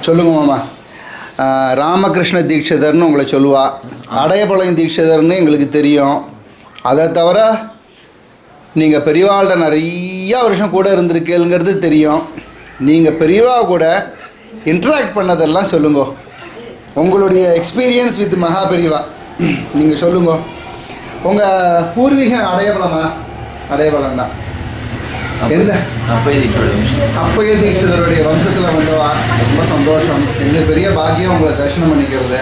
சொல்லுங்க மாமா. ராமகிருஷ்ண தீட்சிதர்னு உங்களை சொல்லுவா. அடையபாளையம் தீட்சிதர்னு எங்களுக்கு தெரியும். அதை தவிர நீங்கள் பெரியவாள்கிட்ட நிறையா வருஷம் கூட இருந்திருக்கேங்கிறது தெரியும். நீங்கள் பெரியவா கூட இன்ட்ராக்ட் பண்ணதெல்லாம் சொல்லுங்க. உங்களுடைய எக்ஸ்பீரியன்ஸ் வித் மகா பெரியவா நீங்கள் சொல்லுங்க. உங்கள் பூர்வீகம் அடையபாளமா? அடையபாளம் தான். எந்த அப்பைய தீட்சிதருடைய வம்சத்தில் வந்தவா. ரொம்ப சந்தோஷம். எங்களுக்கு பெரிய பாக்கியம் உங்களை தரிசனம் பண்ணிக்கிறது.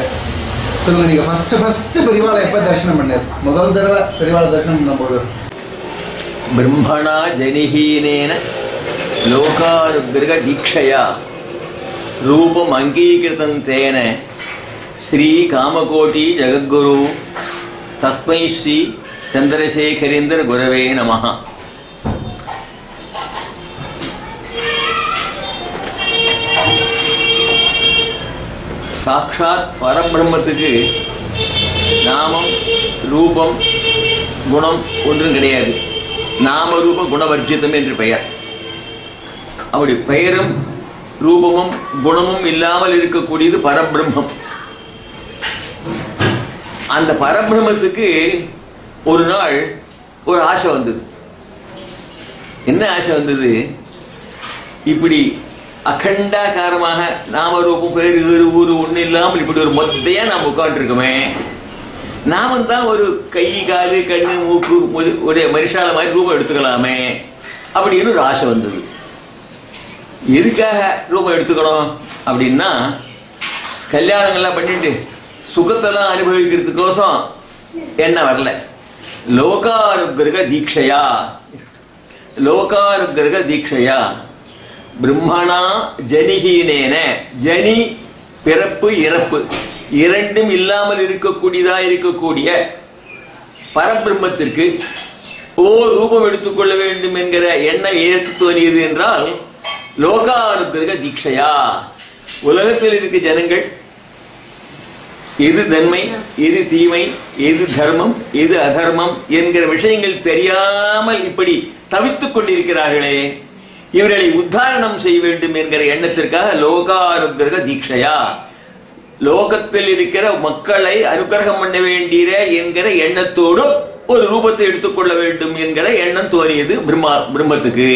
சொல்லுங்கள், நீங்கள் ஃபஸ்ட்டு பெரியவாளை எப்போ தரிசனம் பண்ணார்? முதல் தடவை பெரியவாளை தரிசனம் பண்ணும்போது பிரம்மணா ஜனிஹீனேன லோகாருக்ருக தீக்ஷயா ரூபம் அங்கீகிருதம் தேன ஸ்ரீ காமகோட்டி ஜகத்குரு தஸ்மை ஸ்ரீ சந்திரசேகரேந்திர குரவே நமஹ. சாட்சாத் பரபிரம்மத்துக்கு நாமம் ரூபம் குணம் ஒன்றும் கிடையாது. நாம ரூப குணவர்ஜிதம் என்று பெயர். அப்படி பெயரும் ரூபமும் குணமும் இல்லாமல் இருக்கக்கூடியது பரபிரம்மம். அந்த பரபிரம்மத்துக்கு ஒரு நாள் ஒரு ஆசை வந்தது. என்ன ஆசை வந்தது? இப்படி அகண்டாகாரமாக நாமரூபம் பேரு ஊரு ஒண்ணு இல்லாமல் இப்படி ஒரு மொத்தையா நாம் உட்காந்துருக்கோமே, நாமும் தான் ஒரு கை காது கண்ணு மூக்கு ஒரு மனுஷால மாதிரி ரூபம் எடுத்துக்கலாமே அப்படின்னு ஒரு ஆசை வந்தது. எதுக்காக ரூபம் எடுத்துக்கணும் அப்படின்னா, கல்யாணங்கள்லாம் பண்ணிட்டு சுகத்தெல்லாம் அனுபவிக்கிறதுக்கோசம் என்ன வரல. லோகாருக்ருக தீட்சையா, லோகாருக்ருக தீட்சையா பிரம்மணா ஜனிஹீனேன, ஜனி பிறப்பு இறப்பு இரண்டும் இல்லாமல் இருக்கக்கூடியதா இருக்கக்கூடிய பரபிரம்மத்திற்கு ஓர் ரூபம் எடுத்துக்கொள்ள வேண்டும் என்கிற எண்ணம் ஏற்று தோன்றியது என்றால் லோகாருக்ருக தீட்சையா. உலகத்தில் இருக்க ஜனங்கள் எது நன்மை எது தீமை எது தர்மம் எது அதர்மம் என்கிற விஷயங்கள் தெரியாமல் இப்படி தவித்துக் கொண்டிருக்கிறார்களே, இவர்களை உத்தாரணம் செய்ய வேண்டும் என்கிற எண்ணத்திற்காக லோகாருக்ருக தீட்சையா, லோகத்தில் இருக்கிற மக்களை அனுகிரகம் பண்ண வேண்டிய என்கிற எண்ணத்தோடு ஒரு ரூபத்தை எடுத்துக்கொள்ள வேண்டும் என்கிற எண்ணம் தோன்றியது பிரம்மத்துக்கு.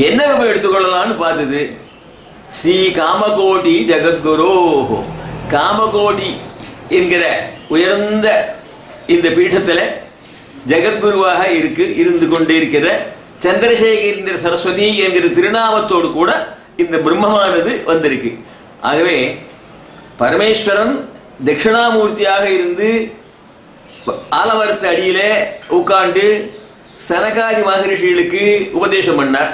என்ன ரூபம் எடுத்துக்கொள்ளலாம்னு பார்த்தது. ஸ்ரீ காமகோட்டி ஜகத்குரு, காமகோட்டி என்கிற உயர்ந்த இந்த பீடத்தில் ஜெகத்குருவாக இருந்து கொண்டு இருக்கிற சந்திரசேகரேந்திர சரஸ்வதி என்கிற திருநாமத்தோடு கூட இந்த பிரம்மமானது வந்திருக்கு. ஆகவே பரமேஸ்வரன் தட்சிணாமூர்த்தியாக இருந்து ஆலமரத்து அடியிலே உட்கார்ந்து சனகாதி மகரிஷிகளுக்கு உபதேசம் பண்ணார்.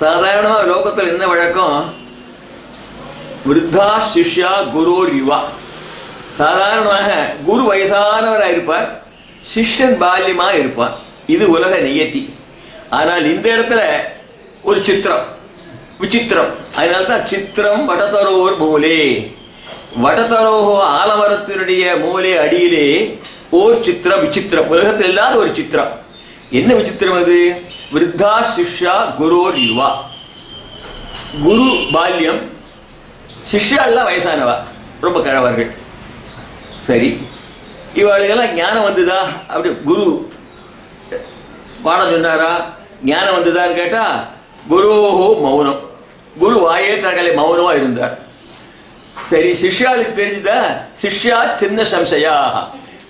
சாதாரணமாக லோகத்தில் என்ன வழக்கம்? விருத்தா சிஷ்யா குரோர் யுவா. சாதாரணமாக குரு வயசானவராக இருப்பார், சிஷ்யன் பால்யமாக இருப்பார். இது உலக நியத்தி. ஆனால் இந்த இடத்துல ஒரு சித்திரம், விசித்திரம். அதனால்தான் சித்திரம் வடதரோர் மூலே, வடதரோஹோ ஆலமரத்தினுடைய மூலே அடியிலே ஓர் சித்திரம், விசித்திரம், உலகத்தில் இல்லாத ஒரு சித்திரம். என்ன விசித்திரம் அது? விருத்தா சிஷ்யா குரோர் யுவா. குரு பால்யம், சிஷ்யாலாம் வயசானவா, ரொம்ப கழவர்கள். சரி, இவாளுக்கெல்லாம் ஞானம் வந்துதா? அப்படி குரு பாடம் சொன்னாரா? ஞானம் வந்ததான்னு கேட்டா குருஹோ மௌனம். குரு வாயே தங்களை மௌனமா இருந்தார். சரி, சிஷ்யாளுக்கு தெரிஞ்சுதா? சிஷ்யா சின்ன சம்சயா,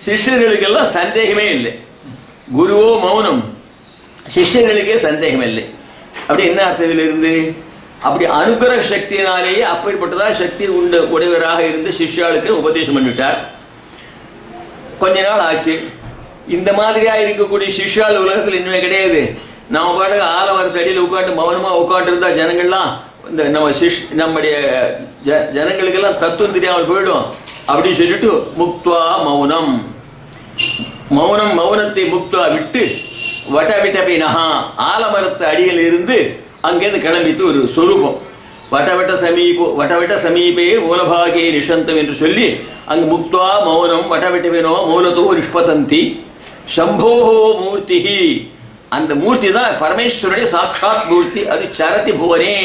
சிஷ்யர்களுக்கெல்லாம் சந்தேகமே இல்லை. குருவோ மௌனம், சிஷ்யர்களுக்கே சந்தேகம் இல்லை. அப்படி என்ன அர்த்தத்தில் இருந்து? அப்படி அனுகிரக சக்தியினாலேயே அப்பேற்பட்டதா சக்தி உடையவராக இருந்து சிஷ்யாளுக்கு உபதேசம் பண்ணிவிட்டார். கொஞ்ச நாள் ஆச்சு. இந்த மாதிரியா இருக்கக்கூடிய சிஷ்யாள் உலகத்தில் இன்னுமே கிடையாது. நம்ம பாட்டுக்கு ஆலமரத்து அடியில் உட்காந்து மௌனமா உட்காந்து இருந்தா ஜனங்கள்லாம் இந்த நம்முடைய ஜனங்களுக்கெல்லாம் தத்துவம் தெரியாமல் போயிடும் அப்படின்னு சொல்லிட்டு முக்துவா மௌனம், மௌனம் மௌனத்தை முக்துவா விட்டு வட்டவிட்டபினஹா, ஆலமரத்து அடியில் இருந்து அங்கேருந்து கிளம்பித்து ஒரு சொரூபம். வட்டவிட்ட சமீபே மூலபாகே நிஷந்தம் என்று சொல்லி அங்கு முக்துவா மௌனம் வட்டவிட்டபினோ மூலத்தோ நிஷ்பதந்தி சம்போஹோ மூர்த்திஹி. அந்த மூர்த்தி தான் பரமேஸ்வருடைய சாட்சாத் மூர்த்தி. அது சரதி புவனே,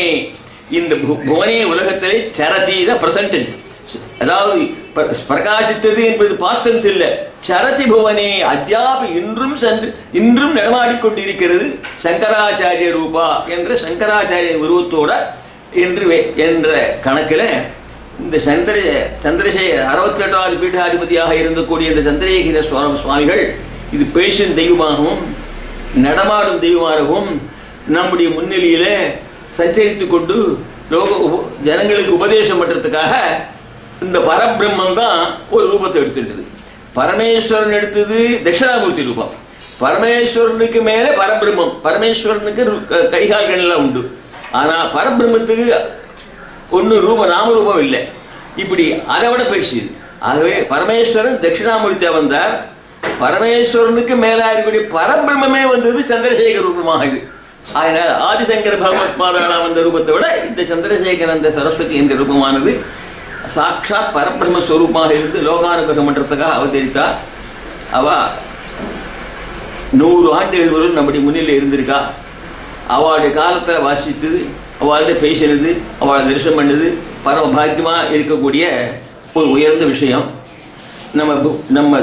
இந்த புவனே உலகத்திலே சரதி தான் பிரசன்ட் டென்ஸ். அதாவது பிரகாசித்தது என்பது பாஸ்ட் டென்ஸ் இல்ல. சரதி புவனே அத்யாபி இன்றும் நடமாடிக்கொண்டிருக்கிறது சங்கராச்சாரிய ரூபா என்ற சங்கராச்சாரிய உருவத்தோட என்ற கணக்கில் இந்த சந்திரசேகர 68வது பீட்டாதிபதியாக இருந்தக்கூடிய இந்த சந்திரசேகர சுவாமிகள் இது பேஷன் தெய்வமாகவும் நடமாடும் தெய்வமாகவும் நம்முடைய முன்னிலையில சஞ்சரித்துக் கொண்டு ஜனங்களுக்கு உபதேசம் பண்றதுக்காக இந்த பரபிரம்மம் தான் ஒரு ரூபத்தை எடுத்துட்டது. பரமேஸ்வரன் எடுத்தது தட்சிணாமூர்த்தி ரூபம். பரமேஸ்வரனுக்கு மேல பரபிரம்மம். பரமேஸ்வரனுக்கு கைகால்கள் எல்லாம் உண்டு. ஆனா பரபிரம்மத்துக்கு ஒன்னு நாமரூபம் இல்லை. இப்படி அதை விட பெருசு. ஆகவே பரமேஸ்வரன் தட்சிணாமூர்த்தியா வந்தார். பரமேஸ்வரனுக்கு மேல இருக்கக்கூடிய பரபிரம்மே வந்தது சந்திரசேகர ரூபமாக. இது அதனால ஆதிசங்கர பகவத் பாதாளா வந்த ரூபத்தை விட இந்த சந்திரசேகர அந்த சரஸ்வதி என்ற ரூபமானது சாட்சாத் பரபிரம்மஸ்வரூபமாக இருந்து லோகானுகிரகம் பண்றதுக்காக அவதரித்தா. அவ 100 ஆண்டுகள் வரை நம்முடைய முன்னிலை இருந்திருக்கா. அவளுடைய காலத்தில் வாசித்தது, அவளோட பேசினது, அவளை தரிசனம் பண்ணது பரம பாக்கியமா இருக்கக்கூடிய ஒரு உயர்ந்த விஷயம். நம்ம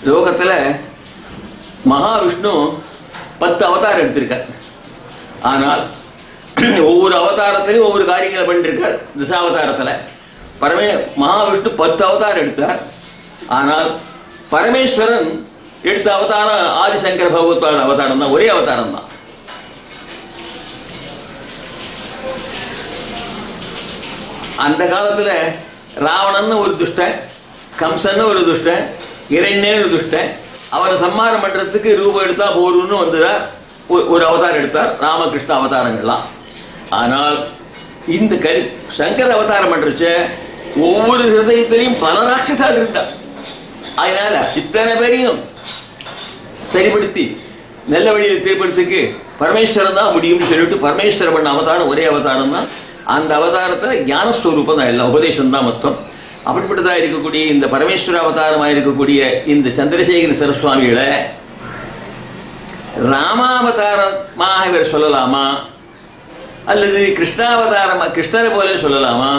லோகத்துல மகாவிஷ்ணு 10 அவதாரம் எடுத்திருக்கார். ஆனால் ஒவ்வொரு அவதாரத்திலையும் ஒவ்வொரு காரியங்களை பண்ணிருக்கார். தசாவதாரத்துல மகாவிஷ்ணு 10 அவதாரம் எடுத்தார். ஆனால் பரமேஸ்வரன் எடுத்த அவதாரம் ஆதிசங்கர பகவத் அவதாரம் தான். ஒரே அவதாரம் தான். அந்த காலத்துல ராவணன் ஒரு துஷ்டன், கம்சன் ஒரு துஷ்டன், இரண்யன் ஒரு துஷ்டன். அவரை சம்மாரம் பண்றதுக்கு ரூபம் எடுத்தா போருன்னு வந்துதான் ஒரு அவதாரம் எடுத்தார். ராமகிருஷ்ண அவதாரங்கள்லாம். ஆனால் இந்த சங்கர அவதாரம் பண்றச்ச ஒவ்வொரு ஹிருதயத்திலையும் பல ராட்சசால் இருந்தார். அதனால இத்தனை பேரையும் சரிப்படுத்தி நல்ல வழியில் திருப்பறதுக்கு பரமேஸ்வரன் தான் முடியும்னு சொல்லிட்டு பரமேஸ்வரன் பண்ண அவதாரம் ஒரே அவதாரம் தான். அந்த அவதாரத்தில் ஞானஸ்வரூபம் தான், எல்லாம் உபதேசம் தான் மொத்தம். அப்படிப்பட்டதாக இருக்கக்கூடிய இந்த பரமேஸ்வர அவதாரமாக இருக்கக்கூடிய இந்த சந்திரசேகர சரஸ்வாமிகளை ராமாவதாரமாக இவர் சொல்லலாமா, அல்லது கிருஷ்ணாவதாரமா கிருஷ்ணரை போல சொல்லலாமா,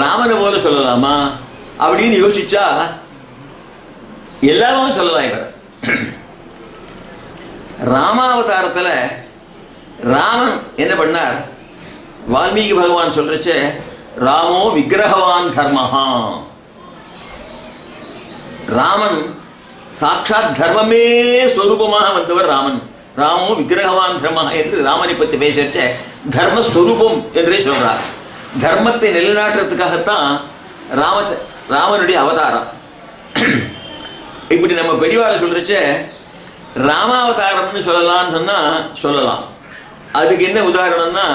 ராமனை போல சொல்லலாமா அப்படின்னு யோசிச்சா எல்லாரும் சொல்லலாம். இவர் ராமாவதாரத்துல ராமன் என்ன பண்ணார்? வால்மீகி பகவான் சொல்றச்ச ராமோ விக்கிரகவான் தர்மஹா. ராமன் சாட்சாத் தர்மமே ஸ்வரூபமாக வந்தவர் ராமன். ராமோ விக்கிரகவான் தர்மஹா என்று ராமனை பற்றி பேசச்ச தர்மஸ்வரூபம் என்றே சொல்றார். தர்மத்தை நிலைநாட்டுறதுக்காகத்தான் ராமனுடைய அவதாரம். இப்படி நம்ம பெரியவாளை சொல்றச்ச ராமாவதாரம்னு சொல்லலாம்னு சொன்னா சொல்லலாம். அதுக்கு என்ன உதாரணம்னா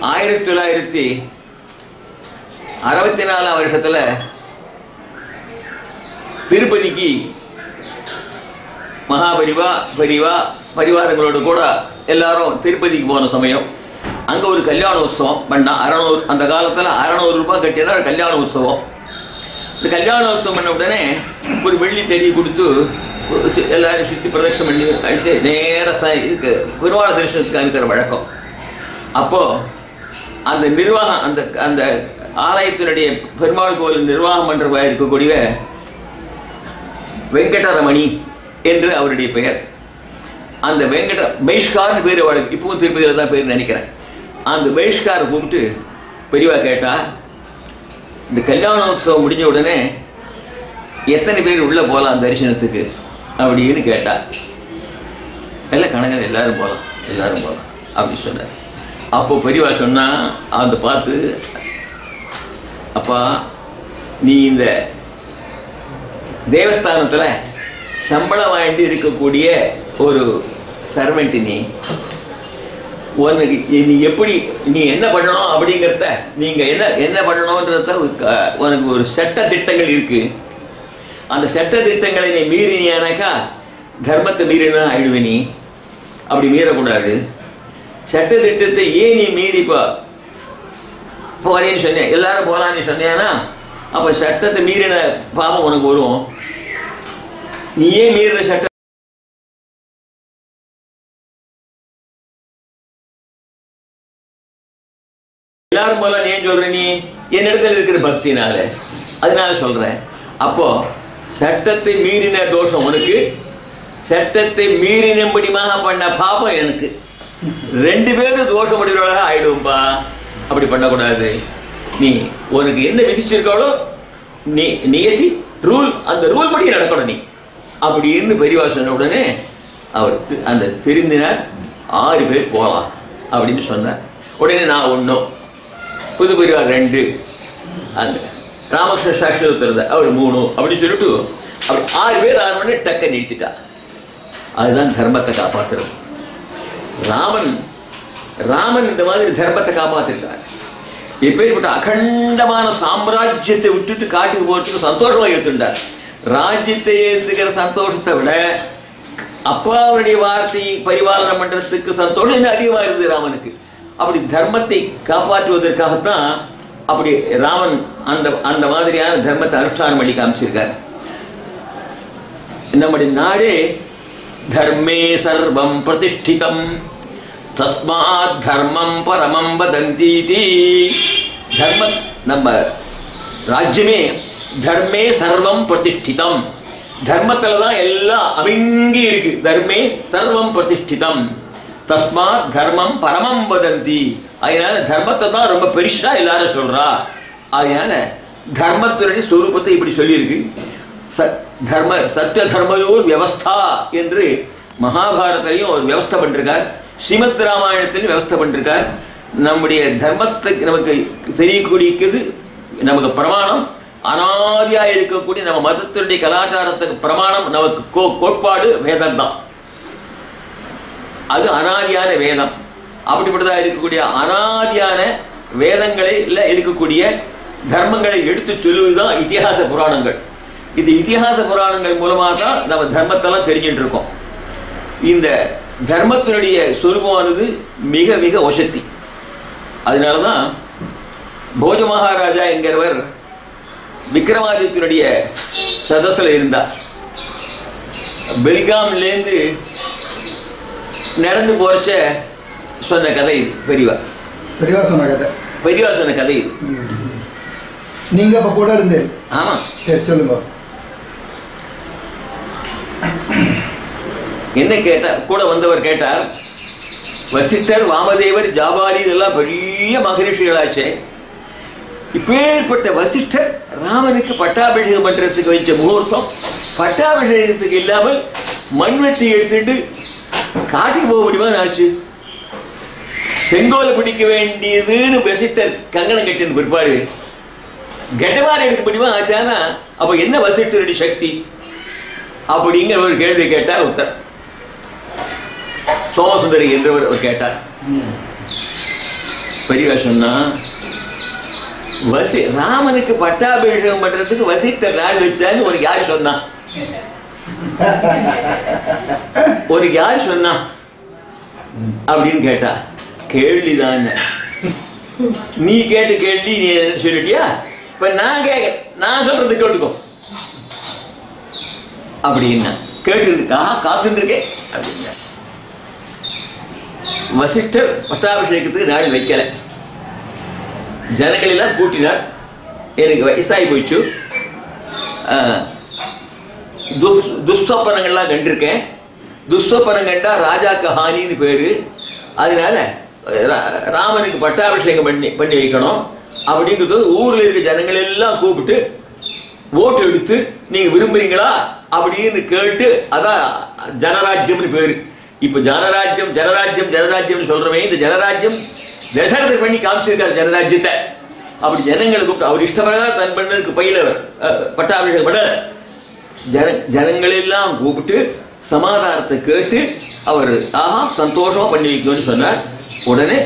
1964 வருஷத்துல திருப்பதிக்கு பரிவாரங்களோடு கூட எல்லாரும் திருப்பதிக்கு போன சமயம் அங்க ஒரு கல்யாண உற்சவம் பண்ணா. 600 அந்த காலத்துல 600 ரூபாய் கட்டினா கல்யாண உற்சவம். இந்த கல்யாண உற்சவம் பண்ண உடனே ஒரு வெள்ளி செடி கொடுத்து எல்லாரும் சுத்தி பிரதட்சணம் பண்ணி கழிச்சு நேர இதுக்கு பெருமாள தரிசனத்துக்கு அனுக்கிற வழக்கம். அப்போ அந்த நிர்வாகம் அந்த ஆலயத்தினுடைய பெருமாள் கோவில் நிர்வாகம் பண்றவா இருக்கக்கூடிய வெங்கடரமணி என்று அவருடைய பெயர். அந்த பைஷ்கார்னு பேர் அவளுக்கு இப்பவும் திருப்பதியில தான் பேர் நினைக்கிறேன். அந்த பைஷ்காரை கூப்பிட்டு பெரியவா கேட்டா, இந்த கல்யாண உற்சவம் முடிஞ்ச உடனே எத்தனை பேர் உள்ள போகலாம் தரிசனத்துக்கு அப்படின்னு கேட்டா, எல்லாம் கணக்கன் எல்லாரும் போகலாம் அப்படின்னு சொன்னார். அப்போ பெரியவா சொன்னா, அதை பார்த்து, அப்பா நீ இந்த தேவஸ்தானத்துல சம்பளம் வாங்கி இருக்கக்கூடிய ஒரு சர்வெண்ட், நீ எப்படி நீ என்ன பண்ணணும் அப்படிங்கிறத, நீங்க என்ன பண்ணணும்ன்றத உனக்கு ஒரு சட்ட திட்டங்கள் இருக்கு. அந்த சட்ட திட்டங்களை நீ மீறினியானாக்கா தர்மத்தை மீறினா ஆயிடுவே. நீ அப்படி மீறக்கூடாது. சட்ட திட்டத்தை ஏன் நீ மீறி போறேன்னு சொன்ன, எல்லாரும் போலான்னு சொன்னியானா அப்ப சட்டத்தை மீறின பாவம் உனக்கு வரும். நீ ஏன் மீறின சட்ட எல்லாரும் போல நீ சொல்ற, நீ என்னிடத்துல இருக்கிற பக்தினால அதனால சொல்றேன். அப்போ சட்டத்தை மீறின தோஷம் உனக்கு, சட்டத்தை மீறினபடியாக பண்ண பாபம் எனக்கு. 2 பேரும் தோஷம் முடிவுகளாக ஆயிடுவோம்பா. அப்படி பண்ணக்கூடாது. நீ உனக்கு என்ன விதிச்சிருக்காளோ நீ நியதி ரூல், அந்த ரூல் படி நடக்கணும் நீ அப்படின்னு பெரியவா சொன்ன உடனே அவர் அந்த திருந்தினார். 6 பேர் போகலாம் அப்படின்னு சொன்னார். உடனே நான் 1, புது பெரியவா 2, அந்த ராமகிருஷ்ண சாஸ்திரத்தில் அவர் 3 அப்படின்னு சொல்லிட்டு அவர் 6 பேர் 6 மணி டக்க நீட்டிட்டா. அதுதான் தர்மத்தை காப்பாற்றுறது. ராமன் இந்த மாதிரி தர்மத்தை காப்பாற்றிருக்கார். எப்பேற்பட்ட அகண்டமான சாம்ராஜ்யத்தை விட்டுட்டு காட்டுக்கு போறதுக்கு சந்தோஷமா ஏற்றுண்டார். ராஜ்யத்தை ஏற்றுக்கிற சந்தோஷத்தை விட அப்பாவுடைய வார்த்தையை பரிபாலனம் பண்றதுக்கு சந்தோஷம் இன்னும் அதிகமா இருந்தது ராமனுக்கு. அப்படி தர்மத்தை காப்பாற்றுவதற்காகத்தான் அப்படி ராமன் அந்த மாதிரியான தர்மத்தை அனுஷ்டானம் பண்ணி காமிச்சிருக்கார். நம்முடைய நாடே தர்மே சர்வம் பிரதிஷ்டிதம் தஸ்மாத் தர்மம் பரமம் வதந்தீதி. தர்மம், நம்ம ராஜ்யமே தர்மே சர்வம் பிரதிஷ்டிதம், தர்மத்துல தான் எல்லாம் அமிங்கி இருக்கு. தர்மே சர்வம் பிரதிஷ்டிதம் தஸ்மாத் தர்மம் பரமம் வதந்தி. அதனால தர்மத்தை தான் ரொம்ப பெருசா எல்லாரும் சொல்றா. அதனால தர்மத்துடைய ஸ்வரூபத்தை இப்படி சொல்லியிருக்கு. தர்ம சத்திய தர்மயோர் வியவஸ்தா என்று மகாபாரதிலையும் ஒரு வியவஸ்தை பண்ணிருக்கார். ஸ்ரீமத் ராமாயணத்திலும் வியவஸ்தை பண்ணிருக்கார். நம்முடைய தர்மத்தை நமக்கு தெரியக்கூடியது நமக்கு பிரமாணம். அனாதியா இருக்கக்கூடிய நம்ம மதத்தினுடைய கலாச்சாரத்துக்கு பிரமாணம் நமக்கு கோட்பாடு வேதம் தான். அது அனாதியான வேதம். அப்படிப்பட்டதா இருக்கக்கூடிய அனாதியான வேதங்களை இருக்கக்கூடிய தர்மங்களை எடுத்து சொல்லுவதுதான் இதிகாச புராணங்கள். இது இதிகாச புராணங்கள் மூலமாக தான் நம்ம தர்மத்தெல்லாம் தெரிஞ்சுட்டு இருக்கோம். இந்த தர்மத்தினுடைய சொரூபமானது மிக மிக வசத்தி. அதனாலதான் போஜ மகாராஜா என்கிறவர் விக்ரமாதித்யனுடைய சதஸ்ல இருந்தார். பெல்காம்லேருந்து நடந்து போறச்ச சொன்ன கதை இது. பெரியவா சொன்ன கதை இது. நீங்க அப்ப கூட இருந்து? ஆமா. சரி சொல்லுங்க. என்ன கேட்டார், கூட வந்தவர் கேட்டார், வசிஷ்டர் வாமதேவர் ஜாபாலி இதெல்லாம் பெரிய மகரிஷிகளாச்சே, இப்பேற்பட்ட வசிஷ்டர் ராமனுக்கு பட்டாபிஷேகம் பண்றதுக்கு வச்ச முகூர்த்தம் பட்டாபிஷேகத்துக்கு இல்லாமல் மண்வெட்டி எடுத்துட்டு காட்டுக்கு போக முடியுமா ஆச்சு? செங்கோலை பிடிக்க வேண்டியதுன்னு வசிஷ்டர் கங்கணம் கட்டின பிற்பாடு கெட்டவாறு எடுக்க முடியுமா ஆச்சானா அப்ப என்ன வசிஷ்டருடைய சக்தி அப்படிங்கிற ஒரு கேள்வி கேட்டார். உத்தர் சோமசுந்தரி என்றவர் கேட்டார். பெரியவா சொன்னா, ராமனுக்கு பட்டாபிஷேகம் பண்றதுக்கு வசிஷ்டர் நாள் வச்சான்னு ஒரு யார் சொன்னா? ஒரு யார் சொன்னா அப்படின்னு கேட்டா, கேள்விதான். நீ கேட்டு கேள்வி நீ சொல்லிட்டியா? இப்ப நான் கேட்க, நான் சொல்றது கேட்டுக்கோ அப்படின்னா கேட்டு காத்துட்டு இருக்கேன் அப்படின்னா. வசிஷ்டர் பட்டாபிஷேகத்துக்கு நாள் வைக்கல. ஜனங்களெல்லாம் கூட்டினார். எனக்கு வயசாகி போயிடுச்சு, துஸ்வப்பனங்கள்லாம் கண்டிருக்கேன். துஸ்வப்பனம் கண்டா ராஜாக்கு ஹானின்னு பேரு. அதனால ராமனுக்கு பட்டாபிஷேகம் பண்ணி வைக்கணும் அப்படிங்கிறது ஊர்ல இருக்க ஜனங்கள் எல்லாம் கூப்பிட்டு ஓட்டு எடுத்து நீங்க விரும்புறீங்களா அப்படின்னு கேட்டு, அதான் ஜனராஜ்யம்னு பேரு. இப்ப ஜனராஜ்யம் ஜனராஜ்யம் ஜனராஜ்யம் சொல்றவே, இந்த ஜனராஜ்யம் தசரதர் பண்ணி காமிச்சிருக்காரு ஜனராஜ்யத்தை. அப்படி ஜனங்களை கூப்பிட்டு அவர் இஷ்டப்படாத தன் பண்ணருக்கு பையில பட்டாபிஷேகம் பண்ண ஜனங்களெல்லாம் கூப்பிட்டு சமாதானத்தை கேட்டு அவர் சந்தோஷமா பண்ணி வைக்கணும்னு சொன்னார். உடனே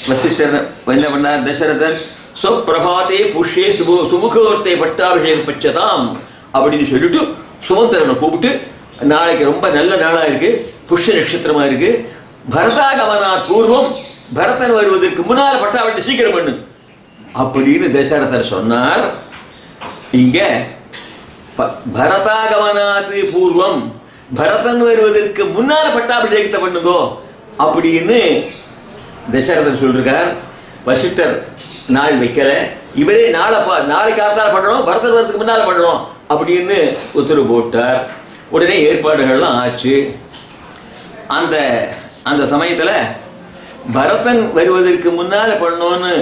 வசிஷ்டர் என்ன பண்ணார்? தசரதன் சொப்பிரபாதே புஷ்யே சுமுகோர்த்தை பட்டாபிஷேக பட்சதாம் அப்படின்னு சொல்லிட்டு சுமந்திரனை கூப்பிட்டு, நாளைக்கு ரொம்ப நல்ல நாளா இருக்கு, புஷ்ய நட்சத்திரமா இருக்கு, பரதாகமனா பூர்வம், பரதன் வருவதற்கு முன்னால பட்டாபிஷேகம் சீக்கிரம் பண்ணு அப்படின்னு தசரதர் சொன்னார். இங்க பரதாகமனாத்து பூர்வம், பரதன் வருவதற்கு முன்னால பட்டாபிஷேகத்தை பண்ணுங்கோ அப்படின்னு தசரதர் சொல்றார். வசிஷ்டர் நாள் வைக்கல, இவரே நாளைக்கு காத்தால பண்ணணும், பரதர் வரதுக்கு முன்னால பண்ணணும் அப்படின்னு உத்தரவு போட்டார். உடனே ஏற்பாடுகள்லாம் ஆச்சு. அந்த அந்த சமயத்துல பரதன் வருவதற்கு முன்னால பண்ணணும்னு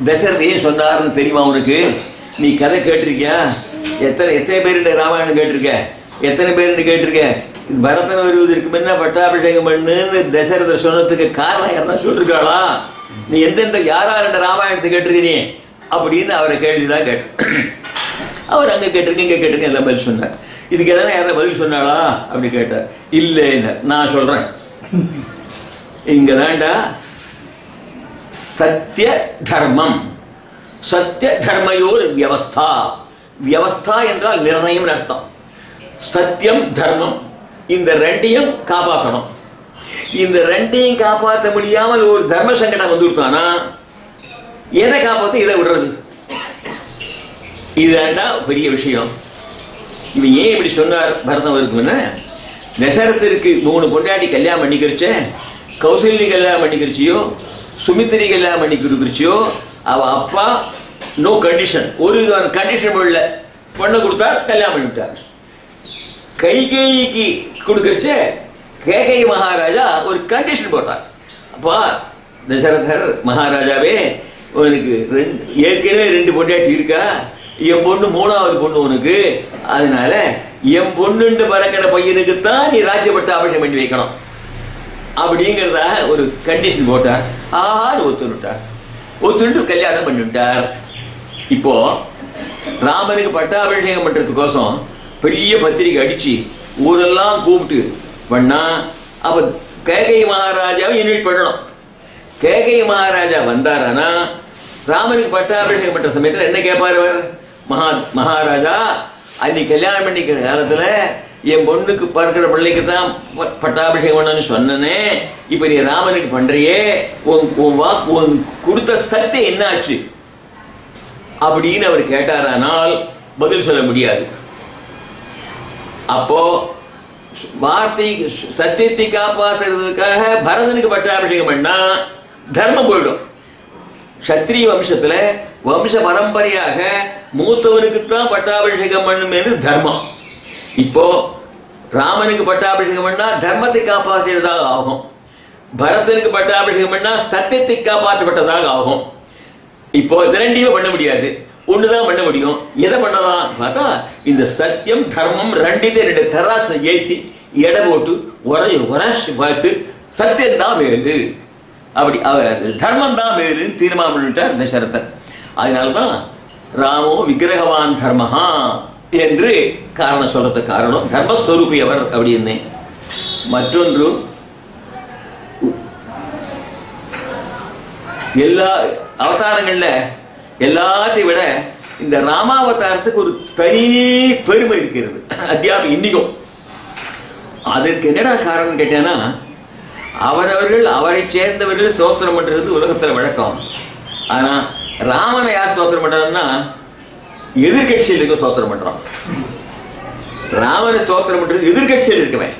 தசரத் ஏன் சொன்னார்னு தெரியுமா உனக்கு? நீ கதை கேட்டிருக்கியா? எத்தனை பேருடைய ராமாயணம் கேட்டிருக்க? எத்தனை பேருன்னு கேட்டிருக்க? பரதன் வருவதற்கு முன்ன பட்டாபிஷேகம் பண்ணுன்னு தசரதர் சொன்னதுக்கு காரணம் யாரா சொல்லிருக்காளா? நீ எந்தெந்த யாராருன்ற ராமாயணத்தை கேட்டிருக்கீ அப்படின்னு அவரை கேள்விதான் கேட்ட. அவர் அங்க கேட்டிருக்க இங்க கேட்டிருக்க எல்லாம் பதில் சொன்னார். இதுக்கு எதனா யாரா பதில் சொன்னாளா அப்படி கேட்டார். இல்லைன்னு நான் சொல்றேன். இங்கதான்டா சத்திய தர்மம், சத்திய தர்மயோர் வியவஸ்தா. வியவஸ்தா என்றால் நிர்ணயம் அர்த்தம். சத்தியம் தர்மம் இந்த ரெண்டையும் காப்பாற்றணும். இந்த ரெண்டையும் காப்பாற்ற முடியாமல் ஒரு தர்ம சங்கடம் வந்து விட்டானா எதை காப்பாற்ற இதை விடுறது? இதுதான்டா பெரிய விஷயம். இவன் ஏன் இப்படி சொன்னார் பரதம் இருக்குன்னு? தசரத்திற்கு 3 பொண்டாட்டி கல்யாணம் பண்ணிக்கிறச்ச, கௌசல்ய கல்யாணம் பண்ணிக்கிறச்சியோ, சுமித்திரி கல்யாணம் பண்ணி கொடுக்குறிச்சியோ, அவ அப்பா நோ கண்டிஷன், ஒரு விதமான கண்டிஷன் இல்லை, பொண்ணை கொடுத்தா கல்யாணம் பண்ணிவிட்டார். கைகேயிக்கு கொடுக்கறச்ச கேகை மகாராஜா ஒரு கண்டிஷன் போட்டார். அப்பா தசரதர் மகாராஜாவே, உனக்கு ஏற்கனவே 2 பொண்டாட்டி இருக்கா, என் பொண்ணு 3வது பொண்ணு உனக்கு, அதனால என் பொண்ணுண்டு பறக்கிற பையனுக்கு தான் நீ ராஜ்ய பட்டாபிஷேகம் பண்ணி வைக்கணும் அப்படிங்கிறத ஒரு கண்டிஷன் போட்டார். ஆஹான்னு ஒத்துட்டார். ஒத்துண்டு கல்யாணம் பண்ணிவிட்டார். இப்போ ராமனுக்கு பட்டாபிஷேகம் பண்றதுக்கோசம் பெரிய பத்திரிகை அடிச்சு ஊரெல்லாம் கூப்பிட்டு பண்ணா, அப்ப கேகை மகாராஜாவை இன்வைட் பண்ணணும். கேகை மகாராஜா வந்தாரானா ராமனுக்கு பட்டாபிஷேகம் பண்ற சமயத்தில் என்ன கேட்பாரு? மகாராஜா, அன்னைக்கு கல்யாணம் பண்ணிக்கிற காலத்துல என் பொண்ணுக்கு பறக்கிற பிள்ளைக்கு தான் பட்டாபிஷேகம் பண்ணணும்னு சொன்னனே, இப்ப நீ ராமனுக்கு பண்றியே, உன் கொடுத்த சத்தியம் என்ன ஆச்சு அப்படின்னு அவர் கேட்டாரானால் பதில் சொல்ல முடியாது. அப்போ வார்த்தை சத்தியத்தை காப்பாற்றுறதுக்காக பரதனுக்கு பட்டாபிஷேகம் பண்ணா தர்மம் போயிடும். சத்திரிய வம்சத்துல வம்ச பரம்பரையாக மூத்தவனுக்கு தான் பட்டாபிஷேகம் பண்ணும் என்று தர்மம். இப்போ ராமனுக்கு பட்டாபிஷேகம் பண்ணா தர்மத்தை காப்பாற்றியதாக ஆகும், பரதனுக்கு பட்டாபிஷேகம் பண்ணா சத்தியத்தை காப்பாற்றப்பட்டதாக ஆகும். இப்போ ரெண்டையும் பண்ண முடியாது, ஒண்ணுதான் பண்ண முடியும். எதை பண்ணலாம் பார்த்தா இந்த சத்தியம் தர்மம் ரெண்டு தராசை ஏற்றி எடை போட்டு உரசி பார்த்து சத்தியம் தான் வேறு, அப்படி தர்மம் தான் வேறுன்னு தீர்மானம் பண்ணிட்டார் தசரதர். அதனால்தான் ராமோ விக்கிரகவான் தர்மஹா என்று காரணம் சொல்றது. காரணம் தர்மஸ்வரூபி அவர் அப்படின்னு. மற்றொன்று, எல்லா அவதாரங்கள்ல எல்லாத்தையும் விட இந்த ராமாவதாரத்துக்கு ஒரு தனி பெருமை இருக்கிறது. அத்தியாபம் இன்னைக்கும். அதற்கு என்னடா காரணம் கேட்டேன்னா, அவரவர்கள் அவரை சேர்ந்தவர்கள் ஸ்தோத்திரம் பண்றது உலகத்துல வழக்கம். ஆனா ராமனை யார் ஸ்தோத்திரம் பண்றாருன்னா எதிர்கட்சியில் இருக்க ஸ்தோத்திரம் பண்றான். ராமனை ஸ்தோத்திரம் பண்றது எதிர்கட்சியில் இருக்கவன்.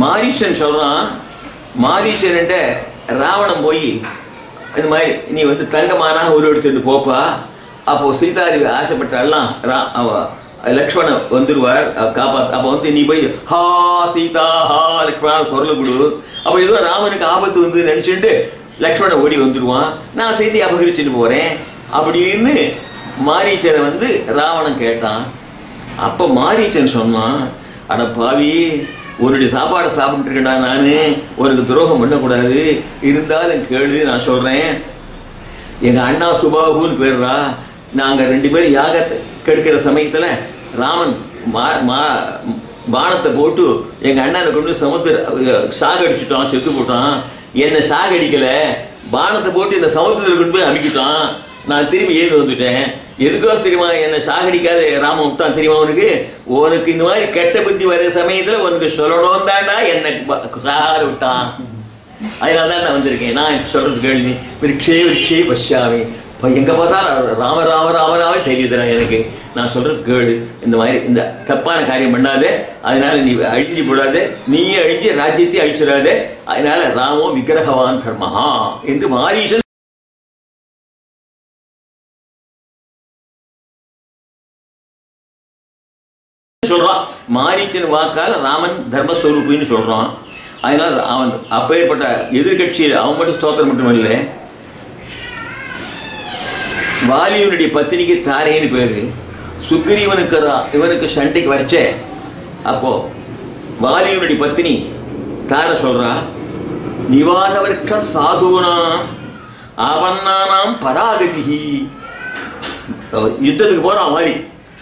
மாரீச்சன் சொல்றான், மாரீச்சன் ராவணன் போய் இந்த மாதிரி நீ வந்து தங்கமானா ஒரு எடுத்துட்டு போப்பா, அப்போ சீதாதேவி ஆசைப்பட்டாலாம் லக்ஷ்மணன் வந்துடுவார் காப்பாத்து. அப்போ வந்து நீ போய் ஹா சீதா ஹா லக்ஷ்மணா குரல் கொடு. அப்போ ஏதோ ராமனுக்கு ஆபத்து வந்து நினைச்சுட்டு லக்ஷ்மணன் ஓடி வந்துடுவான், நான் சீதையை அபகரிச்சுட்டு போறேன் அப்படின்னு மாரீச்சனை வந்து ராவணன் கேட்டான். அப்ப மாரீச்சன் சொன்னான், அட பாவி, உன்னுடைய சாப்பாடை சாப்பிட்டு இருக்கேன்டா, நானு உனக்கு துரோகம் பண்ணக்கூடாது, இருந்தாலும் கேளு, நான் சொல்றேன். எங்க அண்ணா சுபாகுன்னு பேர்றா, நாங்க 2 பேரும் யாகத்தை கெடுக்கிற சமயத்துல ராமன் பானத்தை போட்டு எங்க அண்ணனை கொண்டு சமுத்திர சாகடிச்சுட்டான், செத்து போட்டான். என்னை சாகடிக்கல, பானத்தை போட்டு இந்த சமுத்திரத்தில் கொண்டு போய் அடிக்கிட்டான். நான் திரும்பி ஏது வந்துட்டேன். எதுக்கோசம் தெரியுமா என்னை சாகடிக்காத ராமன் விட்டான் தெரியுமா? உனக்கு இந்த மாதிரி கெட்ட புத்தி வர சமயத்துல உனக்கு சொல்லணும் தாண்டா என்னை சாக விட்டான். அதனால தான் நான் வந்திருக்கேன். நான் சொல்றது கேள்வி விருட்சே விருட்சே பஷ்யாமி, இப்போ எங்கே பார்த்தாலும் ராம ராம ராமனாவே தெரியுதுடா எனக்கு. நான் சொல்கிறது கேளு, இந்த மாதிரி இந்த தப்பான காரியம் பண்ணாதே, அதனால நீ அழிஞ்சு போடாதே, நீயே அழிஞ்சு ராஜ்யத்தை அழிச்சிடாதே, அதனால ராமோ விக்கிரகவான் தர்மஹா என்று மாரீசன் சொல்றான். மாரீச்சன் வாக்கால் ராமன் தர்மஸ்வரூபின்னு சொல்றான். அதனால அவன் அப்பேற்பட்ட எதிர்கட்சியில் அவன் மட்டும் ஸ்தோத்திரம் மட்டும் இல்லை, வாலியுனுடைய பத்தினிக்கு தாரேன்னு பேரு. சுக்ரீவனுக்கு இவனுக்கு சண்டைக்கு வரைச்சே, அப்போ வாலியுனுடைய பத்தினி தார சொல்றா, நிவாசவர்க்க சாதுனாம் ஆபன்னானாம் பராகதி. யுத்தத்துக்கு போறான் வாலி,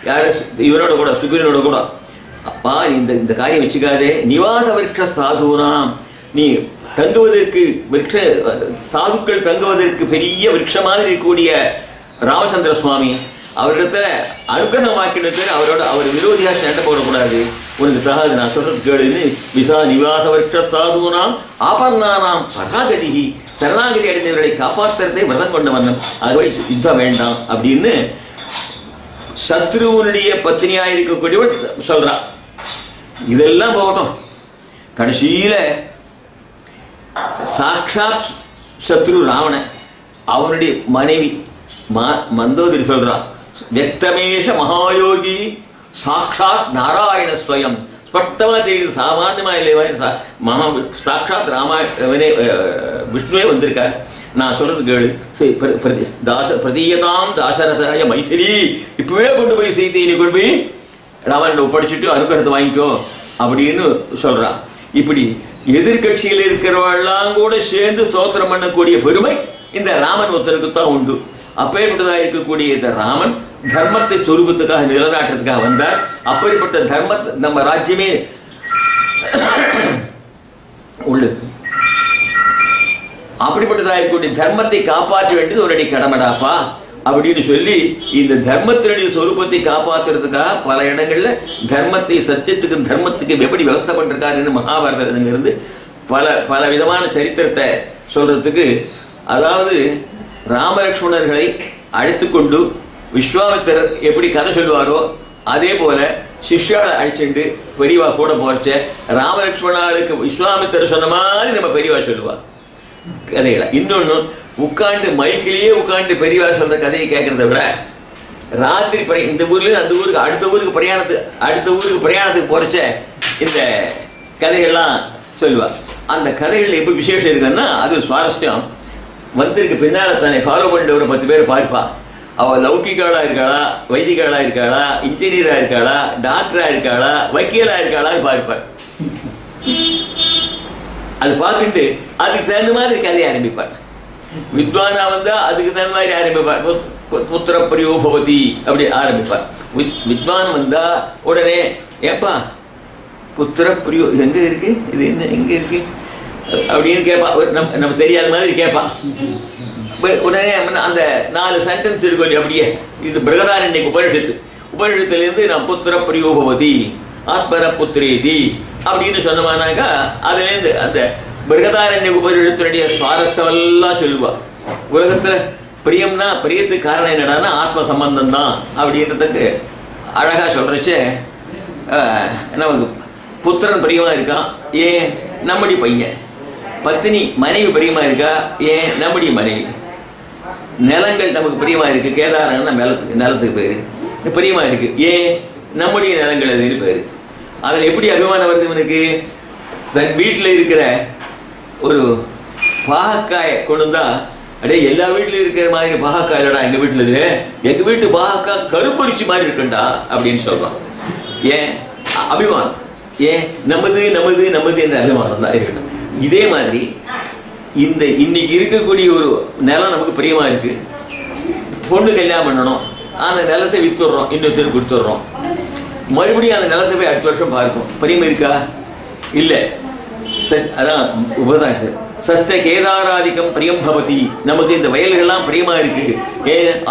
யாரு இவனோட கூட சுக்ரீவனோட கூட. அப்பா இந்த காரியம் வச்சுக்காதே, நிவாச விருட்ச சாதுனாம், நீ தங்குவதற்கு சாதுக்கள் தங்குவதற்கு பெரிய விருட்ச மாதிரி இருக்கக்கூடிய ராமச்சந்திர சுவாமி அவரிடத்துல அனுகிரகம் வாக்கிட்டு அவரோட அவர் விரோதியா சண்டை போடக்கூடாது, உனக்கு தகாது, நான் சொல்றது கேளுன்னு நிவாச விருட்ச சாதுனாம் ஆபன்னானாம் பராகதி, சரணாகதி அடைந்தவர்களை காப்பாற்றுறதை விரதம் கொண்டு வந்தோம், ஆகவே யுத்தம் வேண்டாம் அப்படின்னு சத்ருவனுடைய பத்தினியா இருக்கக்கூடியவள் சொல்றா. இதெல்லாம் போகட்டும், கடைசியில சாட்சாத் சத்ரு ராவணன் அவனுடைய மனைவி மந்தோதரி சொல்றா, வெக்தமேஷ மகாயோகி சாட்சாத் நாராயண ஸ்வயம். ஸ்பஷ்டமா தெரியுது, சாமானியமா இல்லையா, சாட்சாத் விஷ்ணுவே வந்திருக்கார். நான் சொல்றது கேளு, பிரதீயதாம் தாசரதாய மைத்திரி, இப்பவே கொண்டு போய் சீதையை கொண்டு போய் ராவணன் ஒப்படைச்சிட்டு அனுகிரகத்தை வாங்கிக்கோ அப்படின்னு சொல்றான். இப்படி எதிர்கட்சியில் இருக்கிறவெல்லாம் கூட சேர்ந்து ஸ்தோத்திரம் பண்ணக்கூடிய பெருமை இந்த ராமன் ஒருத்தருக்கு தான் உண்டு. அப்பேற்பட்டதாக இருக்கக்கூடிய இந்த ராமன் தர்மத்தை சொரூபத்துக்காக நிலநாட்டுறதுக்காக வந்தார். அப்படிப்பட்ட தர்ம நம்ம ராஜ்யமே உள்ளது. அப்படிப்பட்டதாக இருக்கக்கூடிய தர்மத்தை காப்பாற்ற வேண்டியது ஒரு அடி கடமைடாப்பா அப்படின்னு சொல்லி இந்த தர்மத்தினுடைய சொரூபத்தை காப்பாற்றுறதுக்காக பல இடங்கள்ல தர்மத்தை சத்தியத்துக்கும் தர்மத்துக்கும் எப்படி விவஸ்தை பண்றாருன்னு மகாபாரதத்திலிருந்து பல பல விதமான சரித்திரத்தை சொல்றதுக்கு, அதாவது ராமலட்சுமணர்களை அழைத்து கொண்டு விஸ்வாமித்திரர் எப்படி கதை சொல்லுவாரோ அதே போல சிஷ்யாவை அழைச்சிட்டு பெரியவா கூட போறச்ச ராமலட்சுமணாளுக்கு விஸ்வாமித்திரர் சொன்ன மாதிரி நம்ம பெரியவா சொல்லுவா கதைகளை. இன்னொன்னு, உட்காந்து மைக்கிலேயே உட்காந்து பெரியவா சொல்ற கதையை கேட்கறத விட ராத்திரி இந்த ஊர்ல அந்த ஊருக்கு அடுத்த ஊருக்கு பிரயாணத்துக்கு போறச்ச இந்த கதைகள்லாம் சொல்லுவா. அந்த கதைகள் எப்படி விசேஷம் இருக்குன்னா அது சுவாரஸ்யம். வந்திருக்கு பின்னால தானே ஃபாலோ பண்ணிட்டு ஒரு 10 பேர் பார்ப்பா. அவள் லௌகிகாளா இருக்காளா, வைதிகாளா இருக்காளா, இன்ஜினியரா இருக்காளா, டாக்டரா இருக்காளா, வக்கீலா இருக்காளான்னு பார்ப்பார். அது பார்த்துட்டு அதுக்கு தகுந்த மாதிரி கதையை ஆரம்பிப்பார். வித்வானா வந்தா அதுக்கு தகுந்த மாதிரி ஆரம்பிப்பார். புத்திர பிரியோபவதி அப்படி ஆரம்பிப்பார். வித்வான் வந்தா உடனே ஏப்பா புத்திர பிரியோ எங்க இருக்கு, இது என்ன எங்க இருக்கு அப்படின்னு கேட்பா. நம்ம தெரியாத மாதிரி கேட்பா. உடனே அந்த 4 சென்டென்ஸ் இருக்கும் அப்படியே. இது பிரகதாரண்ய உபனிஷத்திலிருந்து நான் புத்திர பிரியோபவதி ஆத்மர புத்திரேதி அப்படின்னு சொன்னமானாக்கா அதுலேருந்து அந்த பிரகதாரண்ய உபனிஷத்தினுடைய சுவாரஸ்யம் எல்லாம் சொல்லுவா. உலகத்துல பிரியம்னா பிரியத்துக்கு காரணம் என்னடான்னா ஆத்ம சம்பந்தம் தான் அப்படின்றதுக்கு அழகா சொல்றச்சே, நமக்கு புத்திரன் பிரியமா இருக்கான், ஏன் நம்முடைய பையன். பத்தினி மனைவி பிரியமா இருக்கா, ஏன் நம்முடைய மனைவி. நிலங்கள் நமக்கு பிரியமா இருக்கு, கேதாரன்னா நிலத்துக்கு பேரு பிரியமா இருக்கு, ஏன் நம்முடைய நிலங்கள் அதுன்னு பேரு. அதுல எப்படி அபிமானம் வருது இவனுக்கு, தன் வீட்டுல இருக்கிற ஒரு பாகக்காயை கொண்டு வந்தா அடே எல்லா வீட்டுல இருக்கிற மாதிரி பாகக்காயோட எங்க வீட்டுல இது, எங்க வீட்டு பாகக்காய் கருப்பரிசி மாதிரி இருக்குண்டா அப்படின்னு சொல்றான். ஏன் அபிமானம், ஏன் நமது நமது நமது என்ற அபிமானம் தான் இருக்கணும். இதே மாதிரி இந்த இன்னைக்கு இருக்கக்கூடிய ஒரு நிலம் நமக்கு பிரியமா இருக்கு, பொண்ணு கல்யாணம் பண்ணணும், அந்த நிலத்தை வித்துடுறோம், இன்னொருத்தருக்கு கொடுத்துடுறோம், மறுபடியும் அந்த நிலத்தை போய் அடுத்த வருஷம் பார்க்கும், பிரியம் இருக்கா இல்லை. அதான் உபதாசம் சஸ்ய கேதாராதிக்கம் பிரியம் பவதி. நமக்கு இந்த வயல்கள்லாம் பிரியமா இருக்கு,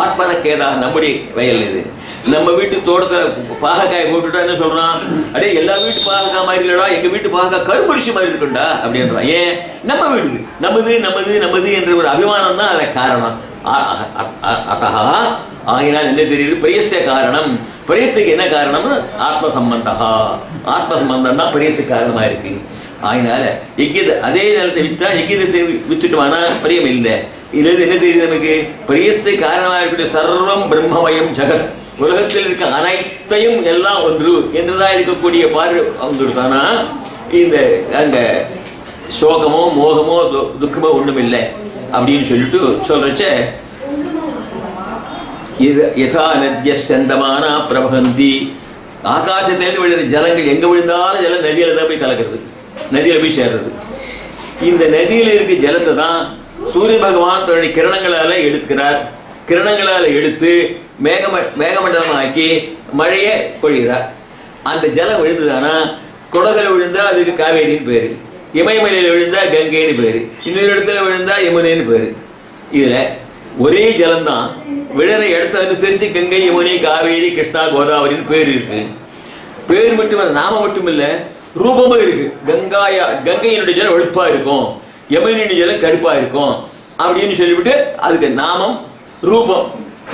ஆத்மன கேதா நம்முடைய வயல் இது. நம்ம வீட்டு தோட்டத்துல பாகக்காய் போட்டுட்டா என்ன சொல்றான், அடே எல்லா வீட்டு பாகக்காய் மாதிரி இல்லடா, எங்க வீட்டு பாகக்காய் கருப்பரிசி மாதிரி இருக்குண்டா அப்படின்றான். ஏன் நம்ம வீடு நமது நமது நமது என்ற ஒரு அபிமானம் தான் அதை காரணம். அத்தஹா ஆகினால் என்ன தெரியுது? பிரியஸ்ய காரணம், பிரியத்துக்கு என்ன காரணம்னு ஆத்ம சம்பந்தா. ஆத்ம சம்பந்தம் தான் பிரியத்துக்கு காரணமா இருக்கு. ஆகினால எக்கியத அதே நேரத்தை வித்தா எக்கியத்தை வித்துட்டுமானா பிரியம் இல்லை. இதுல என்ன தெரியுது நமக்கு? பிரியஸ்து காரணமாக இருக்கக்கூடிய சர்வம் பிரம்மமயம் ஜகத், உலகத்தில் இருக்க அனைத்தையும் எல்லாம் ஒன்று என்றுதான் இருக்கக்கூடிய பார்வை வந்துட்டானா இந்த அங்க சோகமோ மோகமோ துக்கமோ ஒண்ணும் இல்லை அப்படின்னு சொல்லிட்டு சொல்றச்ச, இது யதா நத்ய சந்தமான பிரபகந்தி, ஆகாசத்திலிருந்து விழுற ஜலங்கள் எங்க விழுந்தாலும் ஜலம் நதியில தான் போய் கலக்கிறது, நதியில போய் சேர்றது. இந்த நதியில இருக்க ஜலத்தை தான் சூரிய பகவான் தன்னுடைய கிரணங்களால எடுக்கிறார். கிரணங்களால எடுத்து மேகமண்டலமாக்கி மழையை பொழிகிறார். அந்த ஜலம் விழுந்துதானா, குடகுல விழுந்தா அதுக்கு காவேரின்னு பேரு, இமயமலையில விழுந்தா கங்கைன்னு பேரு, இன்னொரு இடத்துல விழுந்தா யமுனைன்னு பேரு. இதுல ஒரே ஜலம்தான், விழுற இடத்த அனுசரிச்சு கங்கை, யமுனை, காவேரி, கிருஷ்ணா, கோதாவரின்னு பேர் இருக்கு. பேர் மட்டும் நாம மட்டும் இல்ல, ரூபமும் இருக்கு. கங்கையினுடைய ஜலம் வெளுப்பா இருக்கும், யமுனையினுடைய ஜலம் கருப்பா இருக்கும் அப்படின்னு சொல்லிவிட்டு அதுக்கு நாமம்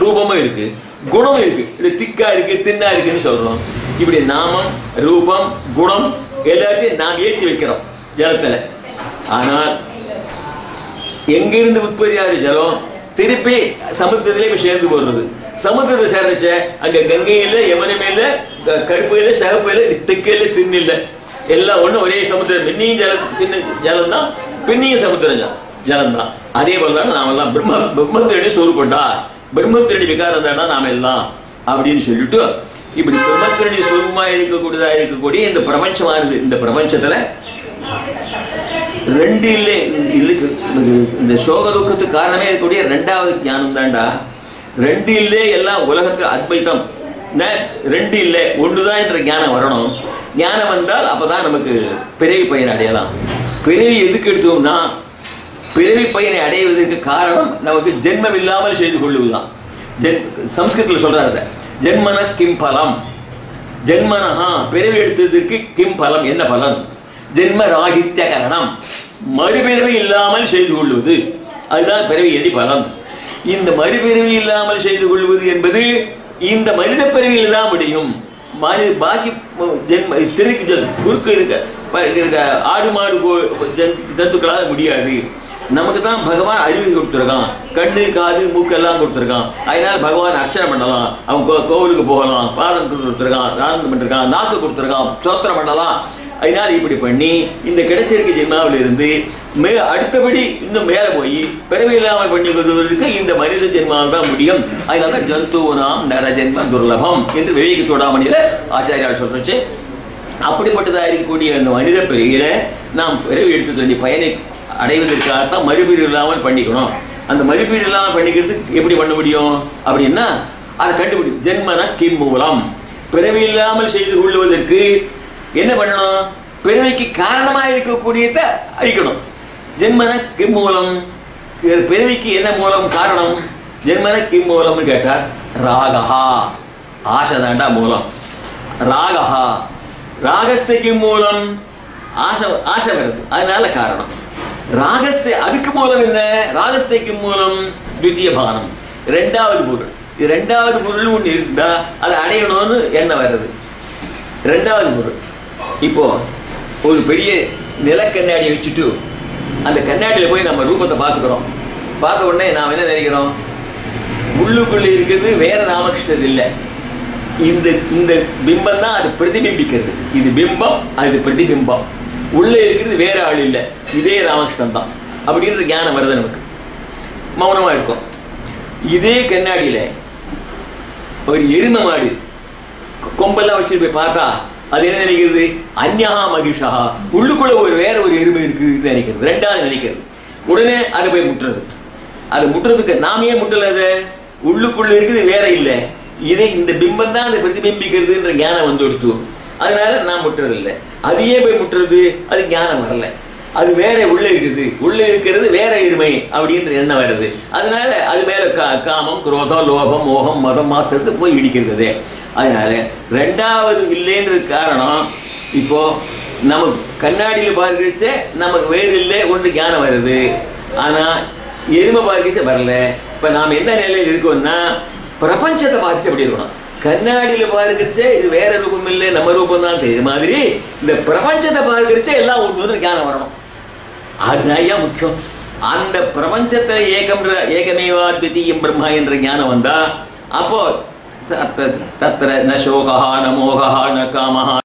ரூபமும் இருக்கு, குணமும் இருக்கு. இது திக்கா இருக்கு, தின்னா இருக்குன்னு சொல்றோம். இப்படி நாமம், ரூபம், குணம் எல்லாத்தையும் நாம் ஏற்றி வைக்கிறோம் ஜலத்துல. ஆனால் எங்கிருந்து உற்பத்தியாகிற ஜலம் திருப்பி சமுத்திரத்திலே போய் சேர்ந்து போடுறது. சமுத்திரத்தை சேர்றச்ச அங்க கங்கை இல்ல, யமுனை இல்ல, கருப்பு இல்ல, சிவப்பு இல்ல, திக்கு இல்ல, தின்னு இல்ல, எல்லாம் ஒண்ணு ஒரே சமுத்திரம். பின்னியும் ஜலம் தான், பின்னியும் சமுத்திரம் ஜலம் தான். அதே போலதான் நாம எல்லாம் பிரம்மத்தினுடைய சொரூபண்டா, பிரம்மத்தினுடைய விகாரம் தாண்டா நாம எல்லாம் அப்படின்னு சொல்லிட்டு இப்படி பிரம்மத்தினுடைய சொரூபமா இருக்கக்கூடிய இந்த பிரபஞ்சமானது, இந்த பிரபஞ்சத்துல ரெண்டு இல்லை. இந்த சோக துக்கத்துக்கு காரணமே இருக்கக்கூடிய ரெண்டாவது ஞானம் தாண்டா. ரெண்டு இல்லை, எல்லாம் உலகத்துல அத்வைத்தம், ரெண்டு இல்லை ஒண்ணுதான் என்ற ஞானம் வரணும். ஞானம் வந்தால் அப்பதான் நமக்கு பிறவி பயனை அடையலாம். பிறவி எதுக்கு எடுத்தோம்னா, பிறவி பயனை அடைவதற்கு காரணம் நமக்கு ஜென்மம் இல்லாமல் செய்து கொள்ளுவதுதான். சம்ஸ்கிருதத்தில் சொல்றாரு, ஜென்மன கிம் பலம், ஜென்மனஹா பிறவி எடுத்ததற்கு கிம் பலம், என்ன பலன்? ஜென்ம ராகித்ய கரணம், மறுபிறவி இல்லாமல் செய்து கொள்வது, அதுதான் பிறவி எடி பலம். இந்த மறுபிறவி இல்லாமல் செய்து கொள்வது என்பது இந்த மனித பிறவியில் தான் முடியும். பாக்கி திருக்கு குறுக்கு இருக்க ஆடு மாடு ஜந்துக்களால் முடியாது. நமக்கு தான் பகவான் அறிவு கொடுத்துருக்கான், கண்ணு காது மூக்கு எல்லாம் கொடுத்துருக்கான். அதனால பகவான் அர்ச்சனை பண்ணலாம், அவன் கோவிலுக்கு போகலாம், பாடம் கொடுத்துருக்கான், ஆனந்தம் பண்ணிருக்கான், நாக்கு கொடுத்துருக்கான், சோத்திரம் பண்ணலாம். அதனால இப்படி பண்ணி இந்த கிடைச்சிருக்க ஜென்மாவில இருந்து அடுத்தபடி இன்னும் மேல போய் பிறவி இல்லாமல் பண்ணி கொள்வதற்கு இந்த மனித ஜென்மாவில் தான் முடியும். அதனால ஜந்துனாம் நர ஜென்ம துர்லபம் என்று விவேக சூடாமணியில ஆச்சாரியால் சொல்றச்சு. அப்படிப்பட்டதாக இருக்கக்கூடிய அந்த மனித பிறவியில நாம் பிறவி எடுத்து வேண்டிய பயனை அடைவதற்காகத்தான் மறுபீடு இல்லாமல் பண்ணிக்கணும். அந்த மறுபீடு இல்லாமல் பண்ணிக்கிறதுக்கு எப்படி பண்ண முடியும் அப்படின்னா, அதை கண்டுபிடிக்கும். ஜென்மன கிம் மூலம், பிறவி இல்லாமல் செய்து கொள்வதற்கு என்ன பண்ணணும்? பிறவிக்கு காரணமாக இருக்கக்கூடியத அழிக்கணும். ஜென்மன கிம் மூலம், பிறவிக்கு என்ன மூலம் காரணம்? ஜென்மன கிம் மூலம்னு கேட்டார், ராகஹா ஆசை தாண்டா மூலம். ராகஹா ராகஸ்ய கிம் மூலம், ஆசை வருது, அதனால காரணம். ராகஸ்ய அதுக்கு மூலம் என்ன? ராகஸ்யக்கு மூலம் த்விதீய பானம், ரெண்டாவது பொருள். இது ரெண்டாவது பொருள் ஒன்று இருந்தா அதை அடையணும்னு எண்ணம் வருது. ரெண்டாவது பொருள், இப்போ ஒரு பெரிய நிலக்கண்ணாடியை வச்சுட்டு அந்த கண்ணாடியில் போய் நம்ம ரூபத்தை பார்த்துக்கிறோம். பார்த்த உடனே நாம் என்ன நினைக்கிறோம்? உள்ளுக்குள்ள இருக்கிறது வேற ராமகிருஷ்ணர் இல்லை, இந்த பிம்பம் தான் அது பிரதிபிம்பிக்கிறது. இது பிம்பம், அது பிரதிபிம்பம். உள்ளே இருக்கிறது வேற ஆள் இல்லை, இதே ராமகிருஷ்ணன் தான் அப்படின்ற ஞானம் வருது நமக்கு. மௌனமா இருக்கும். இதே கண்ணாடியில ஒரு எருமை மாடு கொம்பெல்லாம் வச்சுட்டு போய் பார்த்தா அது என்ன நினைக்கிறது? அந்யா மகிஷா, உள்ளுக்குள்ள வேற ஒரு எருமை இருக்குன்னு நினைக்கிறது, ரெண்டாவது நினைக்கிறது. உடனே அதை போய் முட்டுறது. அது முட்டுறதுக்கு நாமையே முட்டல, அது உள்ளுக்குள்ள இருக்குது வேற இல்லை, இதே இந்த பிம்பம் தான் அதை பிரதிபிம்பிக்கிறதுன்ற ஞானம் வந்து கொடுத்து, அதனால நான் முட்டுறது இல்லை. அதையே போய் முட்டுறது, அது ஞானம் வரல. அது வேற உள்ள இருக்குது, உள்ள இருக்கிறது வேற எருமை அப்படின்ற எண்ணம் வருது. அதனால அது மேல காமம், குரோதம், லோகம், மோகம், மதம் மாத்திரத்து போய் இடிக்கிறது. அதனால ரெண்டாவது இல்லைன்றது காரணம். இப்போ நமக்கு கண்ணாடியில் பார்க்கச்ச நமக்கு வேறு இல்லை ஒன்று ஞானம் வருது, ஆனா எருமை பார்க்கச்ச வரல. இப்ப நாம் எந்த நிலையில் இருக்கோம்னா பிரபஞ்சத்தை பார்த்து அப்படி இருக்கணும். கண்ணாடியில பார்க்கறச்சே இது வேற ரூபம் இல்லை, நம்ம ரூபம் தான் தெரியுது மாதிரி இந்த பிரபஞ்சத்தை பார்க்கறச்சே எல்லாம் ஒன்று ஞானம் வரணும். அதுதான் முக்கியம். அந்த பிரபஞ்சத்தை ஏகமேவாத்விதீயம் பிரம்மா என்ற ஞானம் வந்தா அப்போ தத்ர ந சோகா ந மோகா ந காமஹா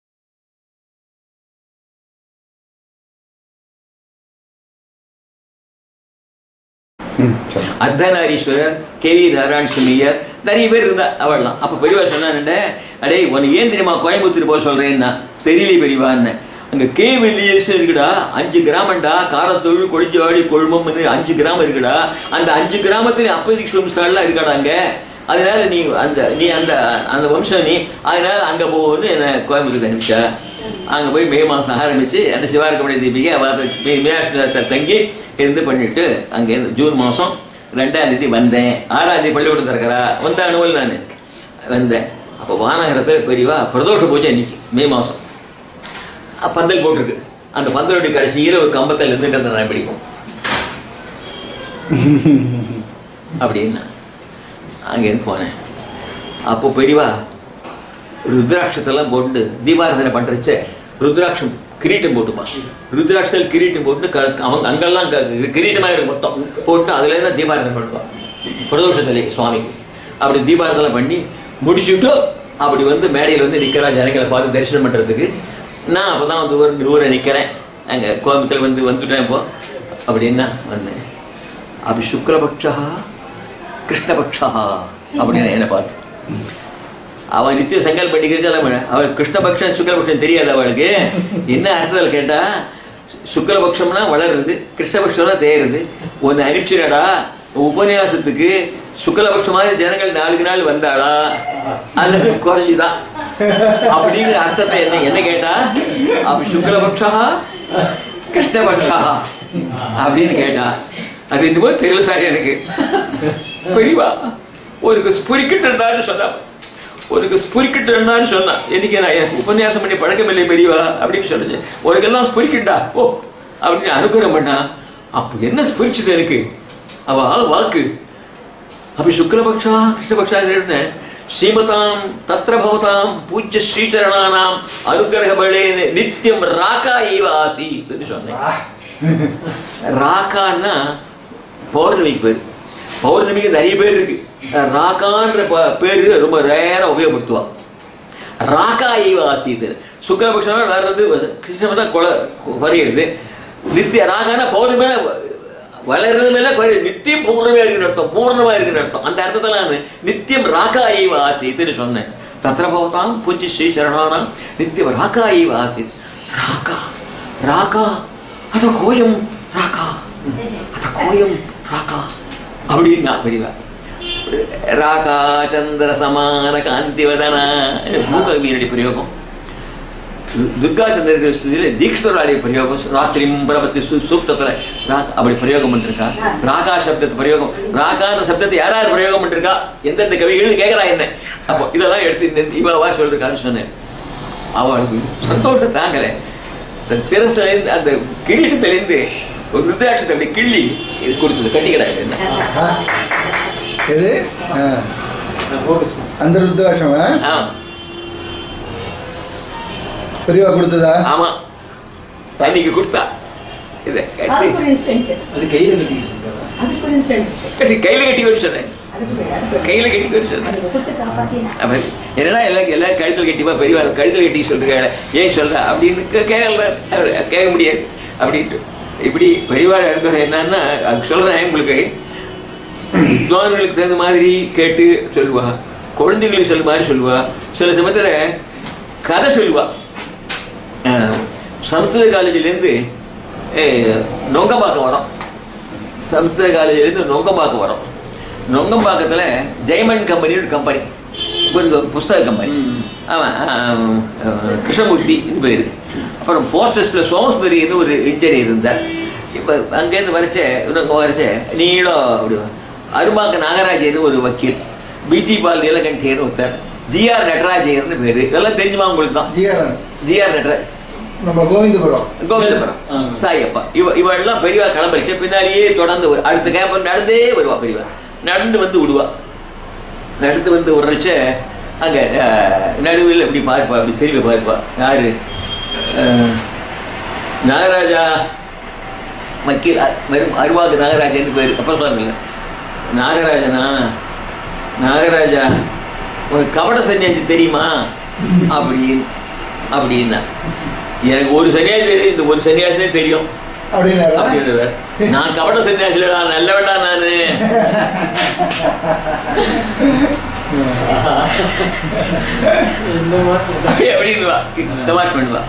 அர்த்தநாரீஸ்வரர், கேவி நாராயணசுமியர், நிறைய பேர் இருந்தா அவள்லாம். அப்ப பெரியவா சொன்னான்டே, அடே உன்னை ஏன் தெரியுமா கோயம்புத்தூர் போக சொல்றேன்னா, தெரியல பெரியவான்னு. அங்க கேவிலியர்ஸ் இருக்குடா, 5 கிராமண்டா, காரத்தொழு கொழிஞ்சாடி கொழுமம்னு 5 கிராமம் இருக்குடா. அந்த 5 கிராமத்துல அப்பதிக்கு சம்ஸ்காரம்லாம் இருக்காடா அங்க. அதனால நீ அந்த அந்த வம்சம் நீ, அதனால அங்க போகும்னு என்ன கோயம்புத்தூர் அனுப்பிச்சா. அங்கே போய் மே மாதம் ஆரம்பித்து அந்த சிவார்க்கமணி தீபிகை மீனாட்சி தங்கி இருந்து பண்ணிட்டு அங்கேருந்து ஜூன் மாதம் 2ஆம் தேதி வந்தேன். 6ஆம் தேதி பள்ளிக்கூடம் திறக்கிறா வந்த அனுவல் நான் வந்தேன். அப்போ வானகரத்தில் பெரியவா பிரதோஷ பூஜை அன்னைக்கு மே மாதம் பந்தல் போட்டிருக்கு. அந்த பந்தலுடைய கடைசியில் ஒரு கம்பத்தில் இருந்துட்டு நான் பிடிப்போம் அப்படின்னா அங்கேருந்து போனேன். அப்போ பெரியவா ருத்ராட்சத்தெல்லாம் போட்டு தீபாராதனை பண்ணுறச்ச ருத்ராட்சம் கிரீட்டம் போட்டுமா, ருத்ராட்சத்தில் கிரீட்டம் போட்டு அவங்க அங்கெல்லாம் கிரீட்டமாக இருக்கு மொத்தம் போட்டு அதில் தான் தீபாராதனை பண்ணுவான் பிரதோஷத்திலே சுவாமிக்கு. அப்படி தீபாராதனை பண்ணி முடிச்சுட்டு அப்படி வந்து மேடையில் வந்து நிற்கிறா ஜனங்களை பார்த்து தரிசனம் பண்ணுறதுக்கு. நான் அப்போ தான் வந்து ஊரை நிற்கிறேன். அங்கே கோயம்புத்தூர் வந்துட்டேன். இப்போ அப்படின்னா வந்தேன். அப்படி சுக்லபக்ஷா கிருஷ்ணபக்ஷா அப்படின்னு என்னை பார்த்து அவன் நித்திய சங்கல் பண்ணிக்கிறச்சு அவள் கிருஷ்ணபக்ஷம் சுக்லபக்ஷம் தெரியாது அவளுக்கு. என்ன அர்த்தத்தில் கேட்டா, சுக்லபக்ஷம்னா வளருது, கிருஷ்ணபக்ஷம்னா தேருது. ஒன்று அனுப்பிச்சிடா உபன்யாசத்துக்கு சுக்லபக்ஷம் மாதிரி ஜனங்கள் 4 நாள் வந்தாளா அல்லது குறைஞ்சுதான் அப்படிங்கிற அர்த்தத்தை என்ன கேட்டா, அப்படி சுக்லபக்ஷா கிருஷ்ணபக்ஷா அப்படின்னு கேட்டா அது இந்த போது தெரியல சார் எனக்கு. பெரியவா ஒரு ஸ்புரிக்கிட்டு சொன்னா, உனக்கு ஸ்புரிக்கிட்டு சொன்னா எனக்கு நான் உபன்யாசம் பண்ணி பழக்கம் இல்லை பெரியவா அப்படின்னு சொல்லுச்சு. உனக்கெல்லாம் ஸ்புரிக்கிட்டா ஓ அப்படின்னு அனுகிரகம் பண்ணா. அப்போ என்ன ஸ்புரிச்சுது எனக்கு அவ வாக்கு. அப்படி சுக்லபக்ஷா கிருஷ்ணபக்ஷா ஸ்ரீமதாம் தத்ர பவதாம் பூஜ்ய ஸ்ரீச்சரணானாம் அனுகிரக பலே நித்தியம் ராகா ஈவ ஆசீத்னு சொன்னேன். ராகான்னா பௌர்ணமிக்கு பேர். பௌர்ணமிக்கு நிறைய பேர் இருக்கு. ராகான்ற பேரு ரொம்ப ரேரா உபயோகப்படுத்துவான். ராகா ஈவ ஆசீத் சுக்லபக்ஷம் வர்றது, கிருஷ்ணனா குறையிறது. நித்திய ராகானா பௌர்ணமியா வளர்றது மேல நித்தியம் பூர்ணமா இருக்குன்னு அர்த்தம், பூர்ணமா இருக்குன்னு அர்த்தம். அந்த அர்த்தத்துல நான் நித்தியம் ராகா ஈவ ஆசீத்னு சொன்னேன். தத்ர பவதாம் பூஜ்ய ஸ்ரீ சரணானாம் நித்தியம் ராகா ஈவ ஆசீத். ராகா ராகா அத கோயம் ராகா அத கோயம் ராகா அப்படின்னா பெரியவா. ராகா சந்திர சமான காந்திவதனா மூகவீரடி பிரயோகம். துர்கா சந்திர ஸ்துதியில தீக்ஷ்ணராடைய பிரயோகம் ராத்திரி பிரபத்தி சூக்தத்துல அப்படி பிரயோகம் பண்ணிருக்கா. ராகா சப்தத்தை பிரயோகம், ராகான சப்தத்தை யாராவது பிரயோகம் பண்ணிருக்கா எந்தெந்த கவிகள் கேட்கறா என்ன. அப்போ இதெல்லாம் எடுத்து இந்த தீபாவா சொல்றதுக்காக சொன்னேன். அவளுக்கு சந்தோஷம் தாங்கல. தன் சிரசிலிருந்து அந்த கிரீட்டத்திலிருந்து ஒரு ருத்ராட்சத்தை அப்படி கிள்ளி இது கொடுத்தது கட்டி கிடாது. அந்த ருத்ராட்சம் பெரியவா கொடுத்ததா? ஆமா, அன்னைக்கு கொடுத்தா. இதை கையில கட்டி சொன்னேன். கையில கட்டி சொன்னேன். என்னன்னா எல்லாரும் கழுத்துல கட்டிப்பா பெரியவா கழுத்துல கட்டி சொல்றாங்க. ஏன் சொல்ற அப்படின்னு கேட்க முடியாது அப்படின்ட்டு. இப்படி பெரியவா இருக்கிற என்னன்னா சொல்றேன் உங்களுக்கு. வித்வான்களுக்கு சேர்ந்த மாதிரி கேட்டு சொல்லுவா, குழந்தைகளுக்கு சொல்ல மாதிரி சொல்லுவா. சில சமயத்துல கதை சொல்லுவா. சம்ஸ்கிருத காலேஜிலேருந்து நொங்கம்பாக்கம் வரோம். சம்ஸ்கிருத காலேஜிலேருந்து நொங்கம்பாக்கம் வரோம். நொங்கம்பாக்கத்தில் ஜெயமன் கம்பெனி ஒரு கம்பெனி, கொஞ்சம் புஸ்தக கம்பெனி. ஆமாம், கிருஷ்ணமூர்த்தி பேர். அப்புறம் ஃபோர்ட்ரஸ்டில் சோமஸ்பரின்னு ஒரு இன்ஜினியர் இருந்தார். இப்போ அங்கேருந்து வரைச்ச நீளம் அப்படி அருமாக்க நாகராஜர்னு ஒரு வக்கீல், பிஜி பால் நீலகண்டேன்னு ஒருத்தர், ஜிஆர் நடராஜர்னு பேரு. இதெல்லாம் தெரிஞ்சுமா உங்களுக்கு தான்? ஜிஆர் நடராஜ் நம்ம கோவிந்தபுரம் சாயப்பா. இவெல்லாம் பெரியவா கிளம்பிடுச்சு. பின்னாடியே தொடர்ந்து அடுத்த கேம்பர் நடந்தே வருவா பெரியவா. நடந்து வந்து விடுவா. நடந்து வந்து விடுறச்ச அங்கே நடுவில் இப்படி பார்ப்பா, அப்படி திரும்பி பார்ப்பா. யாரு? நாகராஜா வக்கீல் அருவாக்கு நாகராஜன்னு பேர். அப்புறம் சொல்லுங்க, நாகராஜனா? நாகராஜா ஒரு கபட சன்னியாசி தெரியுமா அப்படின்னா, எனக்கு ஒரு சன்னியாசி தெரியும், இந்த ஒரு சன்னியாசினே தெரியும் அப்படின்றார். நான் கபட சன்னியாசில நான் நல்லவன்டா நானு. அப்படின்வா, தமாஷ் பண்ணுவா.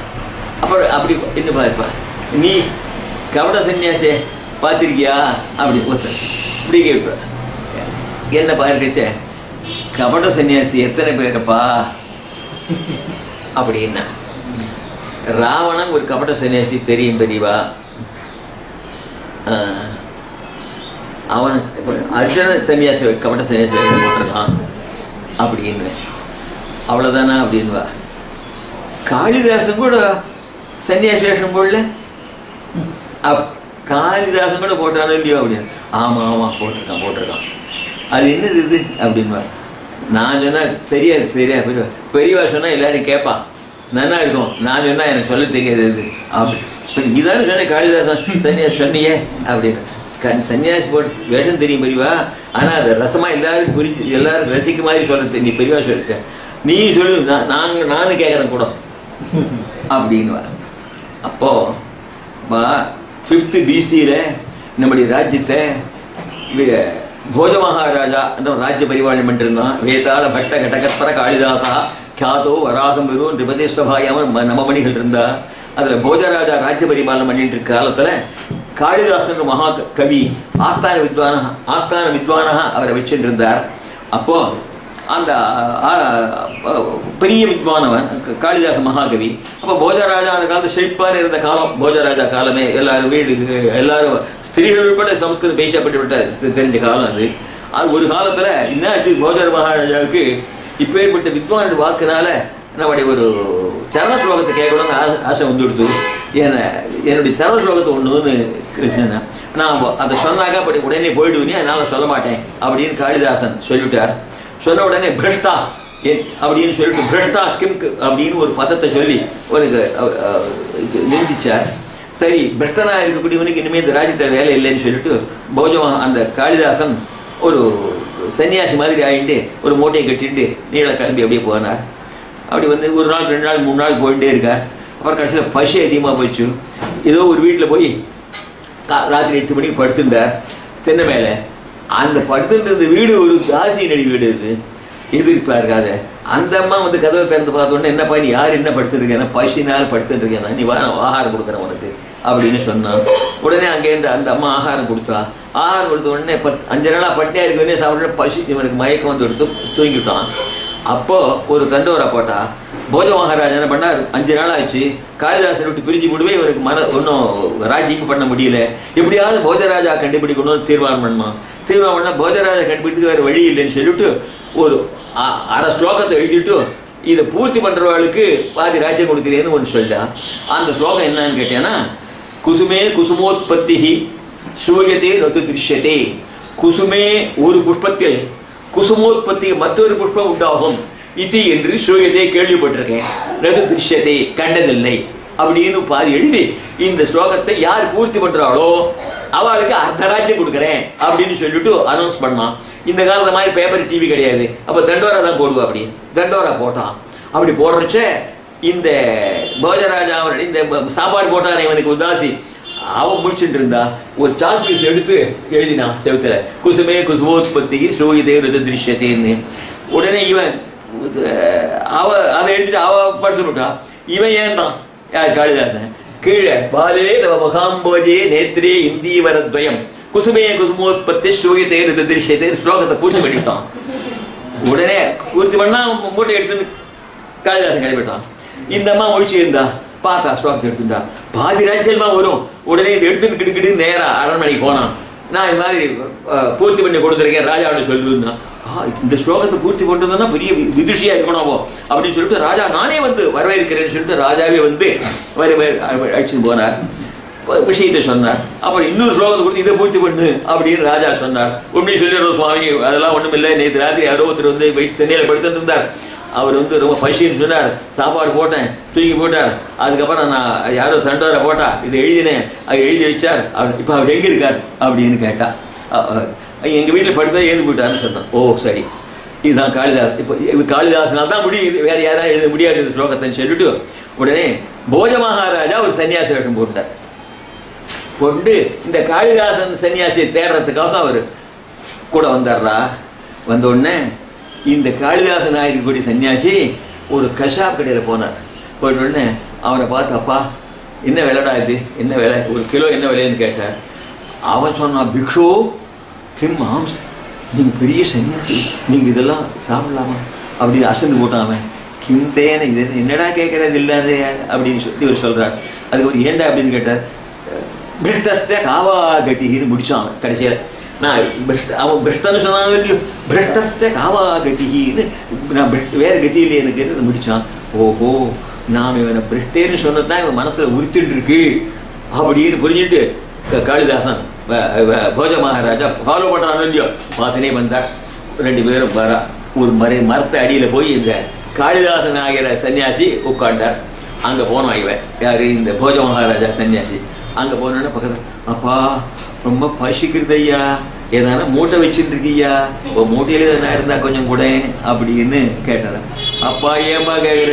அப்புறம் அப்படி என்ன பார்ப்பா, நீ கபட சன்னியாசிய பார்த்திருக்கியா அப்படி இப்படி கேட்ப. என்ன பார்க்கச்ச, கபட சன்னியாசி எத்தனை பேருப்பா அப்படின்னா, ராவணன் ஒரு கபட சன்னியாசி தெரியும் பெரியவா. அவன் அர்ஜுன சன்னியாசி கபட சன்னியாசி போட்டிருக்கான் அப்படின்னு. அவ்வளோதானா அப்படின்வா. காளிதாசன் கூட சன்னியாசி வேஷம் போடல, காளிதாசன் கூட போட்டானோ இல்லையோ அப்படின்னு. ஆமாம் ஆமாம் போட்டிருக்கான். அது என்னது இது அப்படின்பா. நான் சொன்னா சரியா பெரியவா சொன்னா எல்லாரும் கேட்பான், நல்லா இருக்கும். நான் சொன்னா எனக்கு சொல்ல தெரியாது இது அப்படி. இதான சொன்னேன், காளிதாசன் சன்னியாசி சொன்னியே அப்படின்னு. சன்னியாசி போட்டு வேஷம் தெரியும் பெரியவா, ஆனா அது ரசமா எல்லாரும் புரிஞ்சு எல்லாரும் ரசிக்க மாதிரி சொல்ல நீ பெரியவா சொல்லிட்ட, நீ சொல்லு, நானும் கேட்கறேன் கூட அப்படின்னு. அப்போ 5th BC-ல நம்முடைய ராஜ்யத்தை போஜ மகாராஜா அந்த ராஜ்ய பரிபாலனம் பண்ணிருந்தான். வேதாள பட்ட கடகத்பர காளிதாசா கியாதோ வராகம் வெறும் நிபதேஸ்வபாயாம நவமணிகள் இருந்தா. அதில் போஜராஜா ராஜ்ய பரிபாலனம் பண்ணிட்டு இருக்க காலத்தில் காளிதாசன் மகா கவி ஆஸ்தான வித்வானாக அவரை வச்சுட்டு இருந்தார். அப்போ அந்த பெரிய வித்வானவன் காளிதாச மகாகவி. அப்போ போஜராஜா அந்த காலத்தில் செழிப்பான இருந்த காலம், போஜராஜா காலமே. எல்லாரும் எல்லாரும் ஸ்திரீகள் உட்பட சமஸ்கிருதம் பேசப்பட்டு விட்ட தெரிஞ்ச காலம் அது. ஒரு காலத்தில் என்னாச்சு, போஜர மகாராஜாவுக்கு இப்போ ஏற்பட்ட வித்வான் வாக்குனால நம்முடைய ஒரு சரண ஸ்லோகத்தை கேட்கணும்னு ஆசை வந்துடுத்து. என்னுடைய சரண ஸ்லோகத்தை ஒன்றுன்னு கிருஷ்ணன், நான் அதை சொன்னாக்கா அப்படி உடனே போயிடுவேனே, அதனால சொல்ல மாட்டேன் அப்படின்னு காளிதாசன் சொல்லிவிட்டார். சொன்ன உடனே பிரஷ்டா அப்படின்னு சொல்லிட்டு பிரஷ்டா கிம் அப்படின்னு ஒரு பதத்தை சொல்லி உனக்கு நிந்திச்சார். சரி, பிரஷ்டனா இருக்கக்கூடியவனுக்கு இனிமேல் இந்த ராஜ்யத்தில் வேலை இல்லைன்னு சொல்லிட்டு போஜமா அந்த காளிதாசன் ஒரு சன்னியாசி மாதிரி ஆகிட்டு ஒரு மூட்டையை கட்டிட்டு நீள கிளம்பி அப்படியே போனார். அப்படி வந்து 1 நாள் 2 நாள் 3 நாள் போயிட்டே இருக்கார். அப்புறம் கடைசியில் பசி அதிகமாக போயிடுச்சு. ஏதோ ஒரு வீட்டில் போய் ராத்திரி 8 மணிக்கு படுத்துட்டார் தென்னை மேலே. அந்த படுத்துட்டு வீடு ஒரு தாசி நடி வீடு இது இருக்காது. அந்த அம்மா வந்து கதவை திறந்து பார்த்தோன்னே, என்னப்பா நீ யார், என்ன படுத்துருக்கேன், பசினால் படுத்துட்டு இருக்கேன், நீ வா ஆகாரம் கொடுக்குறேன் உனக்கு அப்படின்னு சொன்னான். உடனே அங்கேருந்து அந்த அம்மா ஆகாரம் கொடுத்தா. ஆகாரம் கொடுத்த உடனே 5 நாளாக பட்டியா இருக்கவே சாப்பிட பசி இவனுக்கு மயக்கம் வந்து எடுத்து தூங்கிவிட்டான். அப்போ ஒரு தண்டோரா போட்டா. போஜ மகாராஜா என்ன பண்ணார், 5 நாள் ஆச்சு, காளிதாசனை விட்டு பிரிஞ்சு விடுவே இவருக்கு ஒன்றும் ராஜ்யம் பண்ண முடியல. எப்படியாவது போஜராஜா கண்டுபிடிக்கணும்னு தீர்மானம் பண்ணான். தீர்மானம் பண்ணால் போஜராஜா கண்டுபிடிக்க வேறு வழி இல்லைன்னு சொல்லிட்டு ஒரு அரை ஸ்லோகத்தை எழுதிட்டு இதை பூர்த்தி பண்ணுறவர்களுக்கு பாதி ராஜ்யம் கொடுக்குறேன்னு ஒன்று சொல்லிட்டான். அந்த ஸ்லோகம் என்னன்னு கேட்டேன்னா, குசுமே குசுமோத்பத்தி சூயத்தே நொத்து திருஷ்யத்தே. குசுமே ஒரு புஷ்பத்தில் குசுமோத்பத்தி மற்றொரு புஷ்பம் உண்டாகும் இது என்று சூயத்தை கேள்விப்பட்டிருக்கேன், நது திருஷ்யத்தை கண்டதில்லை அப்படின்னு பாதி எழுதி இந்த ஸ்லோகத்தை யார் பூர்த்தி பண்றாளோ அவளுக்கு அர்த்தராஜ்யம் கொடுக்குறேன் அப்படின்னு சொல்லிட்டு அனௌன்ஸ் பண்ணான். இந்த காலத்து மாதிரி பேப்பர் டிவி கிடையாது. அப்போ தண்டோரா தான் போடுவா. அப்படி தண்டோரா போட்டான். அப்படி போடுறச்ச இந்த போஜராஜா இந்த சாப்பாடு போட்டானே இவனுக்கு உதாசி, அவன் முடிச்சுட்டு இருந்தா ஒரு சாக் பீஸ் எடுத்து எழுதினான் செவத்துல, குசுமே குசுமோத்பத்தி ஸ்ரூயதே ருத திருஷ்யத்தேன்னு. உடனே இவன் அதை எழுதிட்டு அவ படுத்துட்டான். இவன் ஏன்தான் யார் காளிதாசன் கீழே பாலே தவ முகாம்போஜே நேத்ரே இந்தீவரத்வயம் குசுமே குசுமோத்பத்தி ஸ்ரூயதே ருத திருஷ்யத்தே ஸ்லோகத்தை பூர்த்தி பண்ணிவிட்டான். உடனே பூர்த்தி பண்ணா மூட்டை எடுத்துன்னு காளிதாசன் கிளம்பிட்டான். இந்த அம்மா ஒழிச்சு இருந்தா பார்த்தா ஸ்லோகத்தை எடுத்துட்டா. பாதி ராஜ்யமா வரும். உடனே இது எடுத்துட்டு கிடுக்கிட்டு நேரா அரண்மனைக்கு போனான். நான் இது மாதிரி பூர்த்தி பண்ணி கொடுத்துருக்கேன் ராஜாவோட சொல்லுன்னா, இந்த ஸ்லோகத்தை பூர்த்தி கொண்டு பெரிய விதுஷியா இருக்கணும் அப்படின்னு சொல்லிட்டு ராஜா நானே வந்து வரவேற்கிறேன்னு சொல்லிட்டு ராஜாவே வந்து அழைச்சின்னு போனார். விஷயத்தை சொன்னார். அப்புறம் இன்னொரு ஸ்லோகத்தை கொடுத்து இதை பூர்த்தி பண்ணு அப்படின்னு ராஜா சொன்னார். உண்மையை சொல்லிடுறோம் சுவாமி, அதெல்லாம் ஒன்றும் இல்லை, நேற்று ராத்திரி யாரோ ஒருத்தர் வந்து வெயிட் தண்ணியில் படுத்துட்டு இருந்தார், அவர் வந்து ரொம்ப பசின்னு சொன்னார், சாப்பாடு போட்டேன், தூக்கி போட்டார். அதுக்கப்புறம் நான் யாரோ தண்டோரை போட்டா இதை எழுதினேன், அது எழுதி வச்சார், இப்போ அவர் எங்கே இருக்கார் அப்படின்னு கேட்டா, எங்கள் வீட்டில் படுத்தா எழுதி போயிட்டாருன்னு சொன்னேன். ஓ சரி, இதுதான் காளிதாஸ். இப்போ காளிதாசனால் தான் முடியுது, வேறு யாராவது எழுத முடியாது இந்த ஸ்லோகத்தை சொல்லிட்டு உடனே போஜ மகாராஜா ஒரு சன்னியாசி வேஷம் போட்டார். கொண்டு இந்த காளிதாசன் சன்னியாசியை தேடுறதுக்காக அவர் கூட வந்தார்ரா. வந்த உடனே இந்த காளிதாசன் ஆயிருக்கக்கூடிய சன்னியாசி ஒரு கஷாப் கடையில் போனார். போயிட்ட உடனே அவனை பார்த்து, அப்பா என்ன விலைடா இது, என்ன விலை, ஒரு கிலோ என்ன விலைன்னு கேட்டார். அவன் சொன்னான், பிக்ஷு கிம் மாம்ஸ், நீங்கள் பெரிய சன்னியாசி, நீங்கள் இதெல்லாம் சாப்பிடலாமா அப்படின்னு அசந்து போட்டான். கிம் தேன இது என்னடா கேட்கறது இல்லாத அப்படின்னு சொல்லி இவர் சொல்கிறார். அதுக்கு ஒரு ஏண்டா அப்படின்னு கேட்டார். பிரிஷ்டஸ்த காவாகதின்னு முடிச்சான் கடைசியில். நான் அவன் பிரிஷ்டன்னு சொன்னாங்க இல்லையோ, பிரிஷ்டஸ்த காவாகதின்னு நான் வேறு கதியில் எனக்கு முடித்தான். ஓஹோ, நாம் இவனை பிரிஷ்டேன்னு சொன்னது தான் இவன் மனசில் உறுத்திட்டு இருக்கு அப்படின்னு புரிஞ்சுட்டு காளிதாசன் போஜ மகாராஜா ஃபாலோ பண்ணுறான் இல்லையோ, பார்த்துனே வந்தார். ரெண்டு பேரும் வரா ஒரு மரத்தை அடியில் போய் இந்த காளிதாசன் ஆகிற சன்னியாசி உட்காண்டார். அங்கே போனோம் இவன் யார், இந்த போஜ மகாராஜா சன்னியாசி. அங்கே போனோன்னா பக்கத்தில், அப்பா ரொம்ப பசிக்கிறது ஐயா, ஏதானா மூட்டை வச்சுட்டு இருக்கியா, இப்போ மூட்டையில எதனா இருந்தா கொஞ்சம் கூட அப்படின்னு கேட்டார். அப்பா ஏமா கேட்குற,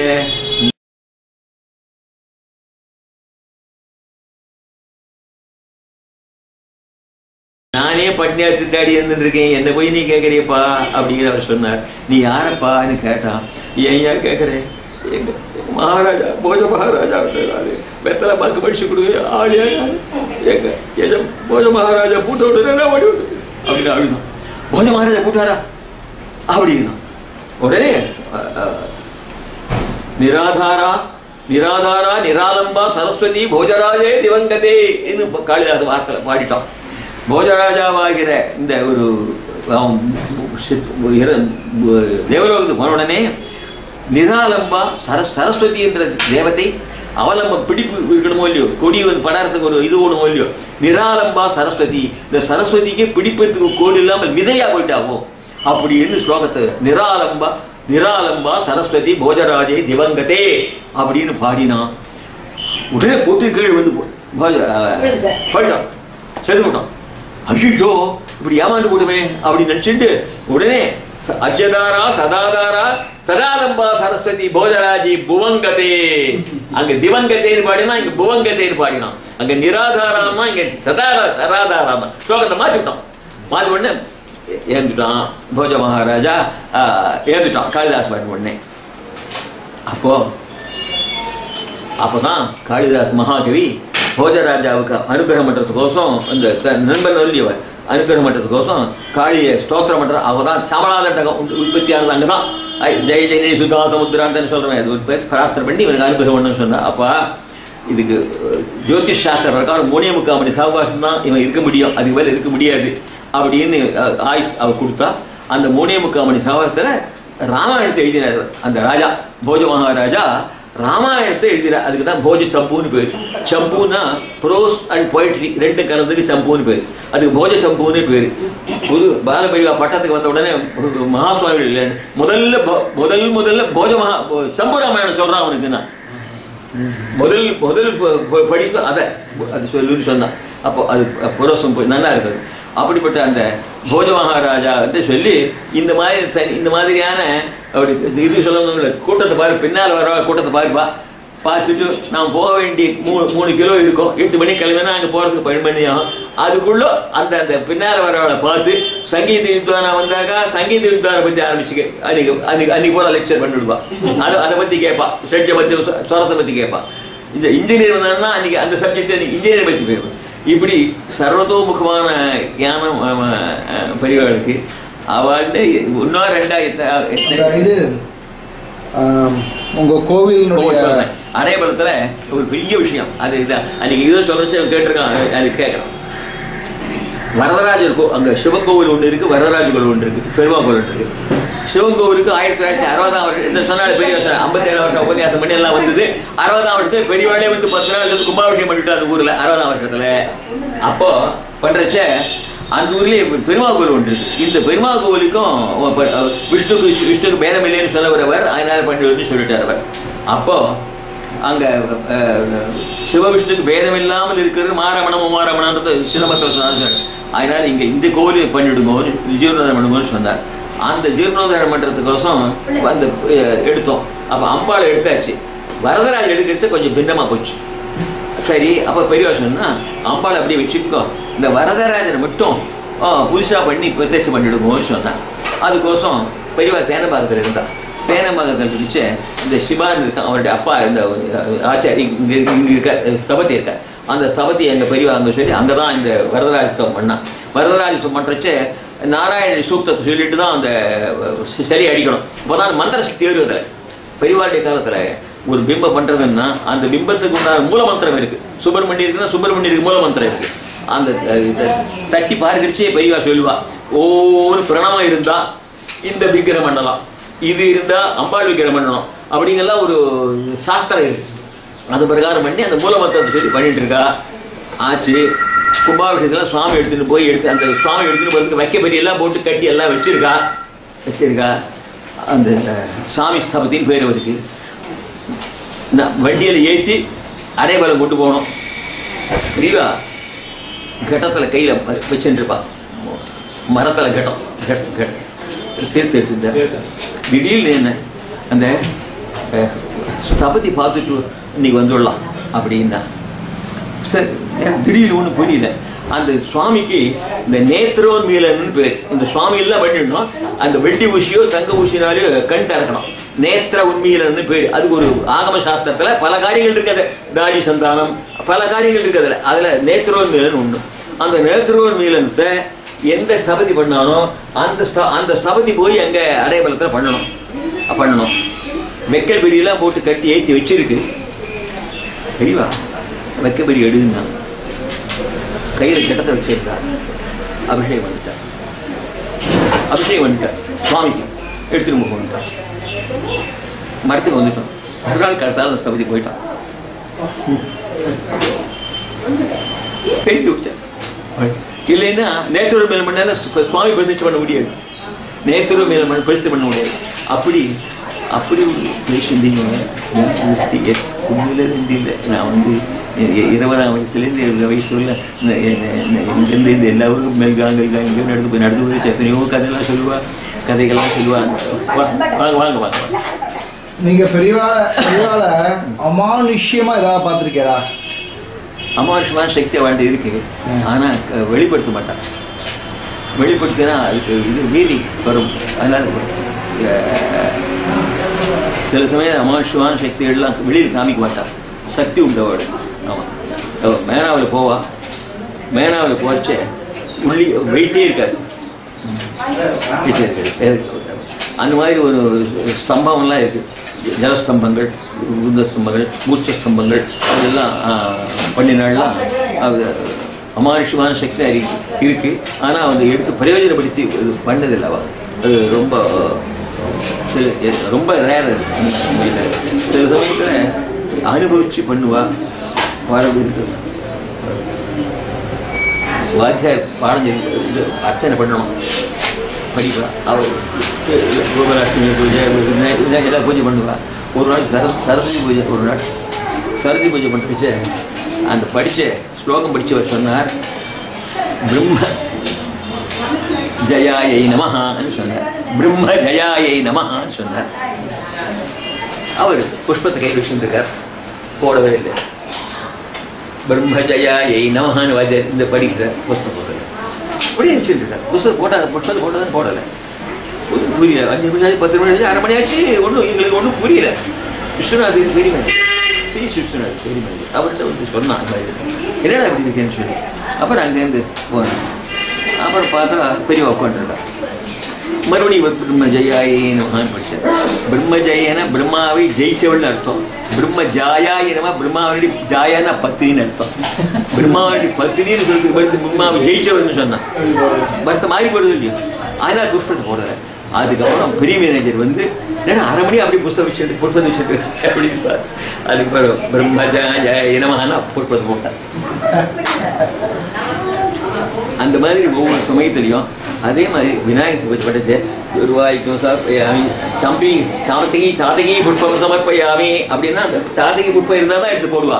நானே பட்னியா திண்டாடி இருந்துருக்கேன், என்ன போய் நீ கேட்குறியப்பா அப்படிங்கிற அவர் சொன்னார். நீ யாரப்பான்னு கேட்டான். ஏன் ஏன் கேட்குறேன், எங்க மகாராஜா போஜ மகாராஜா வெத்தலை பாக்கு படிச்சு கொடுக்குற ஆளியா எங்க எஜ போஜ மகாராஜா பூட்ட விட்டுறா ஓடி விட்டு அப்படின்னு அழுதான். போஜ மகாராஜா பூட்டாரா அப்படின்னா உடனே நிராதாரா நிராதாரா நிராலம்பா சரஸ்வதி போஜராஜே திவங்கதே என்று காளிதாச வார்த்தை பாடிட்டான். போஜராஜாவாகிற இந்த ஒரு தேவலோகத்துக்கு போன உடனே நிராலம்பா சரஸ்வதி என்ற தேவத்தை அவலம்ப பிடிப்பு இருக்கணுமோ இல்லையோ, கொடி வந்து படாரத்துக்கு ஒரு இது ஓடுமோ இல்லையோ, நிராலம்பா சரஸ்வதி, இந்த சரஸ்வதிக்கு பிடிப்பதுக்கு கோடு இல்லாமல் விதையா போயிட்டாகும் அப்படின்னு ஸ்லோகத்தை நிராலம்பா நிராலம்பா சரஸ்வதி போஜராஜே திவங்கதே அப்படின்னு பாடினான். உடனே போட்டு கீழ் வந்து போயிட்டான், செது போட்டான். ஐயோ இப்படி ஏமாந்து போட்டுமே அப்படின்னு நினைச்சுட்டு உடனே அஜதாரா சதாதாரா சதாலம்பா சரஸ்வதி போஜராஜி புவங்கதே, அங்க திவங்கதேன்னு பாடினா இங்க புவங்கதேன்னு பாடினான். அங்க நிராதாராமா இங்க சதாதாராமா ஸ்லோகத்தை மாற்றிவிட்டான். மாற்றி உடனே ஏந்துட்டான் போஜ மகாராஜா, ஏந்துட்டான் காளிதாஸ் பாடின உடனே. அப்போதான் காளிதாஸ் மகாகவி போஜராஜாவுக்கு அனுகிரகம் பண்றதுக்கோசம் அந்த நண்பன் சொல்லியவர் அனுகிரகம் பண்றதுக்கோசம் காளியை ஸ்தோத்திரம் பண்ற. அவ தான் சமணாதண்டகம் உற்பத்தியானது. அங்கதான் ஜெய ஜெய சுகா சமுத்திரான்னு சொல்றேன். அது ஒரு பேர் பிரார்த்தனை பண்ணி இவனுக்கு அனுகிரகம் பண்ணு சொன்னா. அப்பா இதுக்கு ஜோதிஷ் சாஸ்திர பிரகாரம் 3.25 மணி சாவகாசம் தான் இவன் இருக்க முடியும், அதுக்கு மேலே இருக்க முடியாது அப்படின்னு ஆயுஷ் அவ கொடுத்தா. அந்த 3.25 மணி சாவகாசத்துல ராமாயணத்தை எழுதினார் அந்த ராஜா. போஜ மகாராஜா ராமாயணத்தை எழுதினார். அதுக்கு தான் போஜ சம்புன்னு பேர். சம்புன்னா ப்ரோஸ் அண்ட் பொயட்ரி ரெண்டு கலந்துக்கு சம்புன்னு பேர். அதுக்கு போஜ சம்புன்னு பேர். புது பாலபரிவா பட்டத்துக்கு வந்த உடனே மகாசுவாமிகள் இல்லை முதல்ல போஜ சம்பு ராமாயணம் சொல்றான் அவனுக்குன்னா முதல் படிப்பு அதை அது சொல்லுன்னு சொன்னான். அப்போ அது புரோசம் நல்லா இருக்குது. அப்படிப்பட்ட அந்த போஜ மகாராஜா வந்து சொல்லி இந்த மாதிரியான அப்படி இது சொல்லணும்ல, கூட்டத்தை பாரு, பின்னால் வர கூட்டத்தை பாருப்பா, பார்த்துட்டு நான் போக வேண்டிய 3 கிலோ இருக்கும், 8 மணிக்கு கிளம்பினா அங்கே போகிறதுக்கு 12 மணி ஆகும். அதுக்குள்ள அந்த பின்னால் வரவளை பார்த்து சங்கீத வித்வானா வந்தாக்கா சங்கீத வித்வானை பற்றி ஆரம்பிச்சுக்க. அன்னைக்கு போல லெக்சர் பண்ணிவிடுவா. அதை பற்றி கேட்பா, ஸ்டெட்டை பற்றி ஸ்வரத்தை பற்றி கேட்பா. இந்த இன்ஜினியர் வந்தாங்கன்னா அன்னைக்கு அந்த சப்ஜெக்ட் அன்னைக்கு இன்ஜினியர் பற்றி போயிருப்பேன். இப்படி சர்வதோமுகமான ஞானம் பெரியவர்களுக்கு அவள்கிட்ட இன்னும் 2 இது உங்க கோவில் அடையபலத்துல ஒரு பெரிய விஷயம். அது இதான் அன்னைக்கு இதோ சொல்றச்சு கேட்டிருக்கான். அது கேட்கலாம். வரதராஜர் அங்க சிவன் கோவில் ஒன்று இருக்கு, வரதராஜ கோவில் ஒன்று இருக்கு, பெருமா கோவில் இருக்கு. சிவன் கோவிலுக்கு 1960ஆம் வருஷம் என்ன சொன்னாலும் பெரிய வருஷம் 57 வருஷம் உபன்யாசம் பண்ணி எல்லாம் வந்தது. 60ஆம் வருஷத்துல பெரியவாளே வந்து 10 நாள் வந்து கும்பாபிஷேகம் பண்ணிட்டு அந்த ஊர்ல 60ஆம் வருஷத்துல. அப்போ பண்றச்ச அந்த ஊர்லயே பெருமாள் கோவில் ஒன்று இருக்கு. இந்த பெருமாள் கோவிலுக்கும் விஷ்ணுக்கு பேதம் இல்லைன்னு சொல்லவர், அதனால பண்ணி சொல்லிட்டார் அவர். அப்போ அங்க சிவவிஷ்ணுக்கு பேதம் இல்லாமல் இருக்கிறது மாரமணம் உமாரமணன்றது சிதம்பரத்தில் சொன்னார். அதனால இங்க இந்த கோவில் பண்ணிவிடுங்க ஜீர்ணோதரம் பண்ணுங்கன்னு சொன்னார். அந்த ஜீர்ணோதரம் பண்றதுக்கோசம் அந்த எடுத்தோம். அப்ப அம்பாள் எடுத்தாச்சு. வரதராஜ் எடுக்கிறச்ச கொஞ்சம் பின்னமா போச்சு. சரி, அப்ப பெரிய சொன்னா அம்பாள் அப்படியே வச்சுக்கோ, இந்த வரதராஜனை மட்டும் புதுசா பண்ணி பிரத்யட்சம் பண்ணிவிடுங்கன்னு சொன்னான். அதுக்கோசம் பெரியவா தேனபாகத்தில் இருந்தா. தேனபாகத்தில் இருந்துச்சு இந்த சிவான் இருக்கான், அவருடைய அப்பா இந்த ஆச்சாரி இங்க இருக்க ஸ்தபதி இருக்கார். அந்த ஸ்தபதி எங்க பெரியவா அங்க சொல்லி அங்கதான் இந்த வரதராஜத்தம் பண்ணான். வரதராஜத்தம் பண்றச்ச நாராயண சூக்தத்தை சொல்லிட்டு தான் அந்த சரி அடிக்கணும். இப்போதான் மந்திர சக்தி ஏறுவதில்லை. பெரியவாளுடைய காலத்துல ஒரு பிம்பம் பண்றதுன்னா அந்த பிம்பத்துக்கு உண்டான மூல மந்திரம் இருக்கு. சுப்பிரமணியம் இருக்குன்னா சுப்பிரமணியருக்கு மூல மந்திரம் இருக்கு. அந்த தட்டி பார்க்கறச்சே பெரியவா சொல்லுவா, ஒரு பிரணவம் இருந்தா இந்த விக்கிரம் பண்ணலாம், இது இருந்தா அம்பாள் விக்கிரம் பண்ணணும் அப்படிங்கெல்லாம் ஒரு சாஸ்திரம் இருக்கு. அது பிரகாரம் பண்ணி அந்த மூல மந்திரத்தை சொல்லி பண்ணிட்டு இருக்கா. ஆச்சு. கும்பாபிஷேகத்தில் சுவாமி எடுத்துட்டு போய் அந்த சுவாமி எடுத்துட்டு போகிறதுக்கு வைக்க பெரிய எல்லாம் போட்டு கட்டி எல்லாம் வச்சிருக்கா. அந்த சாமி ஸ்தபத்தின்னு பேர் அவருக்கு. வண்டியில் ஏற்றி அடைபலம் கொண்டு போகணும். புரியுதா? கட்டத்தில் கையில் வச்சுருப்பா. மரத்தில் கட்டம் தீர்த்து எடுத்துட்ட. திடீர்னு என்ன அந்த ஸ்தபதி பார்த்துட்டு இன்னைக்கு வந்துடலாம் அப்படின்னா சரி. திடீர்னு ஒன்றும் புரியல. அந்த சுவாமிக்கு இந்த நேத்ரோர் மீலன்னு பேர். இந்த சுவாமி எல்லாம் பண்ணிடணும். அந்த வெட்டி ஊசியோ தங்க ஊசினாலோ கண் திறக்கணும். நேத்திர உண்மையிலன்னு பேர். அதுக்கு ஒரு ஆகம சாஸ்திரத்துல பல காரியங்கள் இருக்குது. தாடி சந்தானம் பல காரியங்கள் இருக்குது. அதுல நேத்ரோர் மீலன் ஒண்ணு. அந்த நேத்ரோர் மீலனத்தை எந்த ஸ்தபதி பண்ணாலும் அந்த ஸ்தபதி போய் அங்க அடையபலத்துல பண்ணணும். வெக்கல் பெரியெல்லாம் போட்டு கட்டி ஏற்றி வச்சிருக்கு. தெரியவா? வெக்கபெரி எடுங்க கையில் கிட்டத்தை வச்சிருக்கா. அபிஷேகம் பண்ணிட்டார் சுவாமிக்கு. எடுத்துட்டு போட்டான். மரத்துக்கு வந்துட்டோம். ஒரு நாள் கடத்தால் அந்த ஸ்தபதி போயிட்டான். பெருக்கி வச்சார். இல்லைன்னா நேற்றுரு மேல் பண்ணால சுவாமி பிரதிஷ்டை பண்ண முடியாது. நேற்றுரு மேல் பிரதிஷ்டை பண்ண முடியாது. அப்படி ஒரு சிந்திங்க. உண்மையில நான் வந்து 20ஆம் வயசுலேருந்து 20 வயசுல இங்கேருந்து இந்த எல்லா ஊருக்கும் மேல்காங்க எங்கேயும் நடந்து போய் எத்தனையோ கதையெல்லாம் சொல்லுவா, கதைகள்லாம் சொல்லுவா. வாங்க நீங்க பெரியவாளை அமானுஷ்யமா ஏதாவது பார்த்துருக்கீங்களா? அமானுஷ்யமான சக்தியை வாழ்ந்து இருக்கு. ஆனா வெளிப்படுத்த மாட்டான். வெளிப்படுத்தினா அதுக்கு இது வீதி வரும். அதனால சில சமயம் அமானுஷ்யமான சக்திகள்லாம் வெளியில் காமிக்க மாட்டான். சக்தி உண்டவாடு. ஆமாம். மேனாவில் போவா. மேனாவில் போச்சே உள்ளி வெயிட்டே இருக்காது. அந்த மாதிரி ஒரு ஸ்தம்பம்லாம் இருக்குது. ஜலஸ்தம்பங்கள், உருந்த ஸ்தம்பங்கள், மூர்ச்ச ஸ்தம்பங்கள் அதெல்லாம் பண்ணினாலாம் அது அமானுஷ்யமான சக்தி இருக்கு. ஆனால் வந்து எடுத்து பிரயோஜனப்படுத்தி பண்ணதில்லை. அது ரொம்ப ரேர். சில சமயத்தில் அனுபவிச்சு பண்ணுவா. பாடம் இருக்குது. வாத்தியார் பாடம் இது அர்ச்சனை பண்ணணும் படிப்பா. அவர் கோகுலாஷ்டமி பூஜை எல்லாம் பூஜை பண்ணுவா. ஒரு நாள் சரஸ்வதி பூஜை. ஒரு நாள் சரஸ்வதி பூஜை பண்ணிச்சு. அந்த படித்த ஸ்லோகம் படித்தவர் சொன்னார், பிரம்ம ஜயாயை நமஹான்னு சொன்னார். பிரம்ம ஜயாயை நமஹான்னு சொன்னார். அவர் புஷ்பத்தை கை வச்சுருக்கார். போடவே இல்லை. பிரம்ம ஜயாயை நமஹான்னு வாத்தியார் இந்த படிக்கிற புஸ்தகம் போடலை. அப்படியே வச்சுருக்கார். புஸ்தகம் புஷ்பத்தை போட்டதான் போடலை. ஒன்றும் புரியல. 5 நிமிஷம் 10 நிமிஷம் 1/2 மணி ஆச்சு. எங்களுக்கு ஒன்றும் புரியல. விஸ்வநாத் பெரிய மனிதர், ஸ்ரீ விஸ்வநாத் பெரிய மனிதர். அவர்கிட்ட வந்து சொன்னான் என்னடா இப்படி இருக்கேன்னு சொல்லி. அப்புறம் அங்கேருந்து போனேன். அப்புறம் பார்த்தா பெரியவா உட்காந்துருக்கா. மறுபடியும் பிரம்ம ஜெயாயின்னு படித்தார். பிரம்ம ஜெயனா பிரம்மாவை ஜெயிச்சவள்னு அர்த்தம். பிரம்ம ஜாயாயினமா பிரம்மாவனுடைய ஜாயானா பத்தினின்னு அர்த்தம். பிரம்மாவனுடைய பத்தினின்னு சொல்றதுக்கு பருத்து பிரம்மாவை ஜெயிச்சவள்னு சொன்னான். பருத்த மாறி போடுறது இல்லையோ. அதனால் புஷ்பத்தை போடுற. அதுக்கப்புறம் பெரிய மேனேஜர் வந்து ஏன்னா அரை மணி அப்படியே புஸ்தகம் வச்சுட்டு அப்படின்னு அதுக்கு பிறகு பிரம்மஜாய இனமான புஷ்பத்தை போட்டார். அந்த மாதிரி ஒவ்வொரு சமயத்திலையும் அதே மாதிரி விநாயகர் பட்டது குருவாய்க்கும் சாதகி புஷ்பம் சமர்ப்பயாமி அப்படின்னா அந்த சாதகி புஷ்பம் இருந்தால் தான் எடுத்து போடுவா.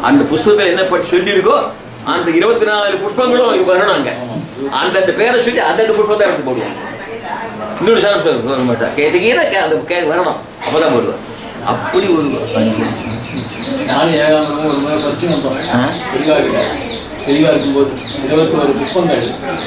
அந்த புஸ்தகத்தில் என்ன பற்றி சொல்லியிருக்கோ அந்த 24 புஷ்பங்களும் வரணும். அங்கே அந்தந்த பேரை சொல்லி அந்தந்த புஷ்பம் தான் எடுத்து போடுவோம். இன்னொரு சாப்பிட்டு சொல்ல மாட்டா கேட்டீங்கன்னா அந்த வரணும் அப்போதான் போடுவேன். அப்படி ஒரு நானும் ஏகாம்பரமும் ஒரு முறை பரிச்சு வந்தோம். தெளிவாக இருக்கும்போது 21 புஷ்பங்கள்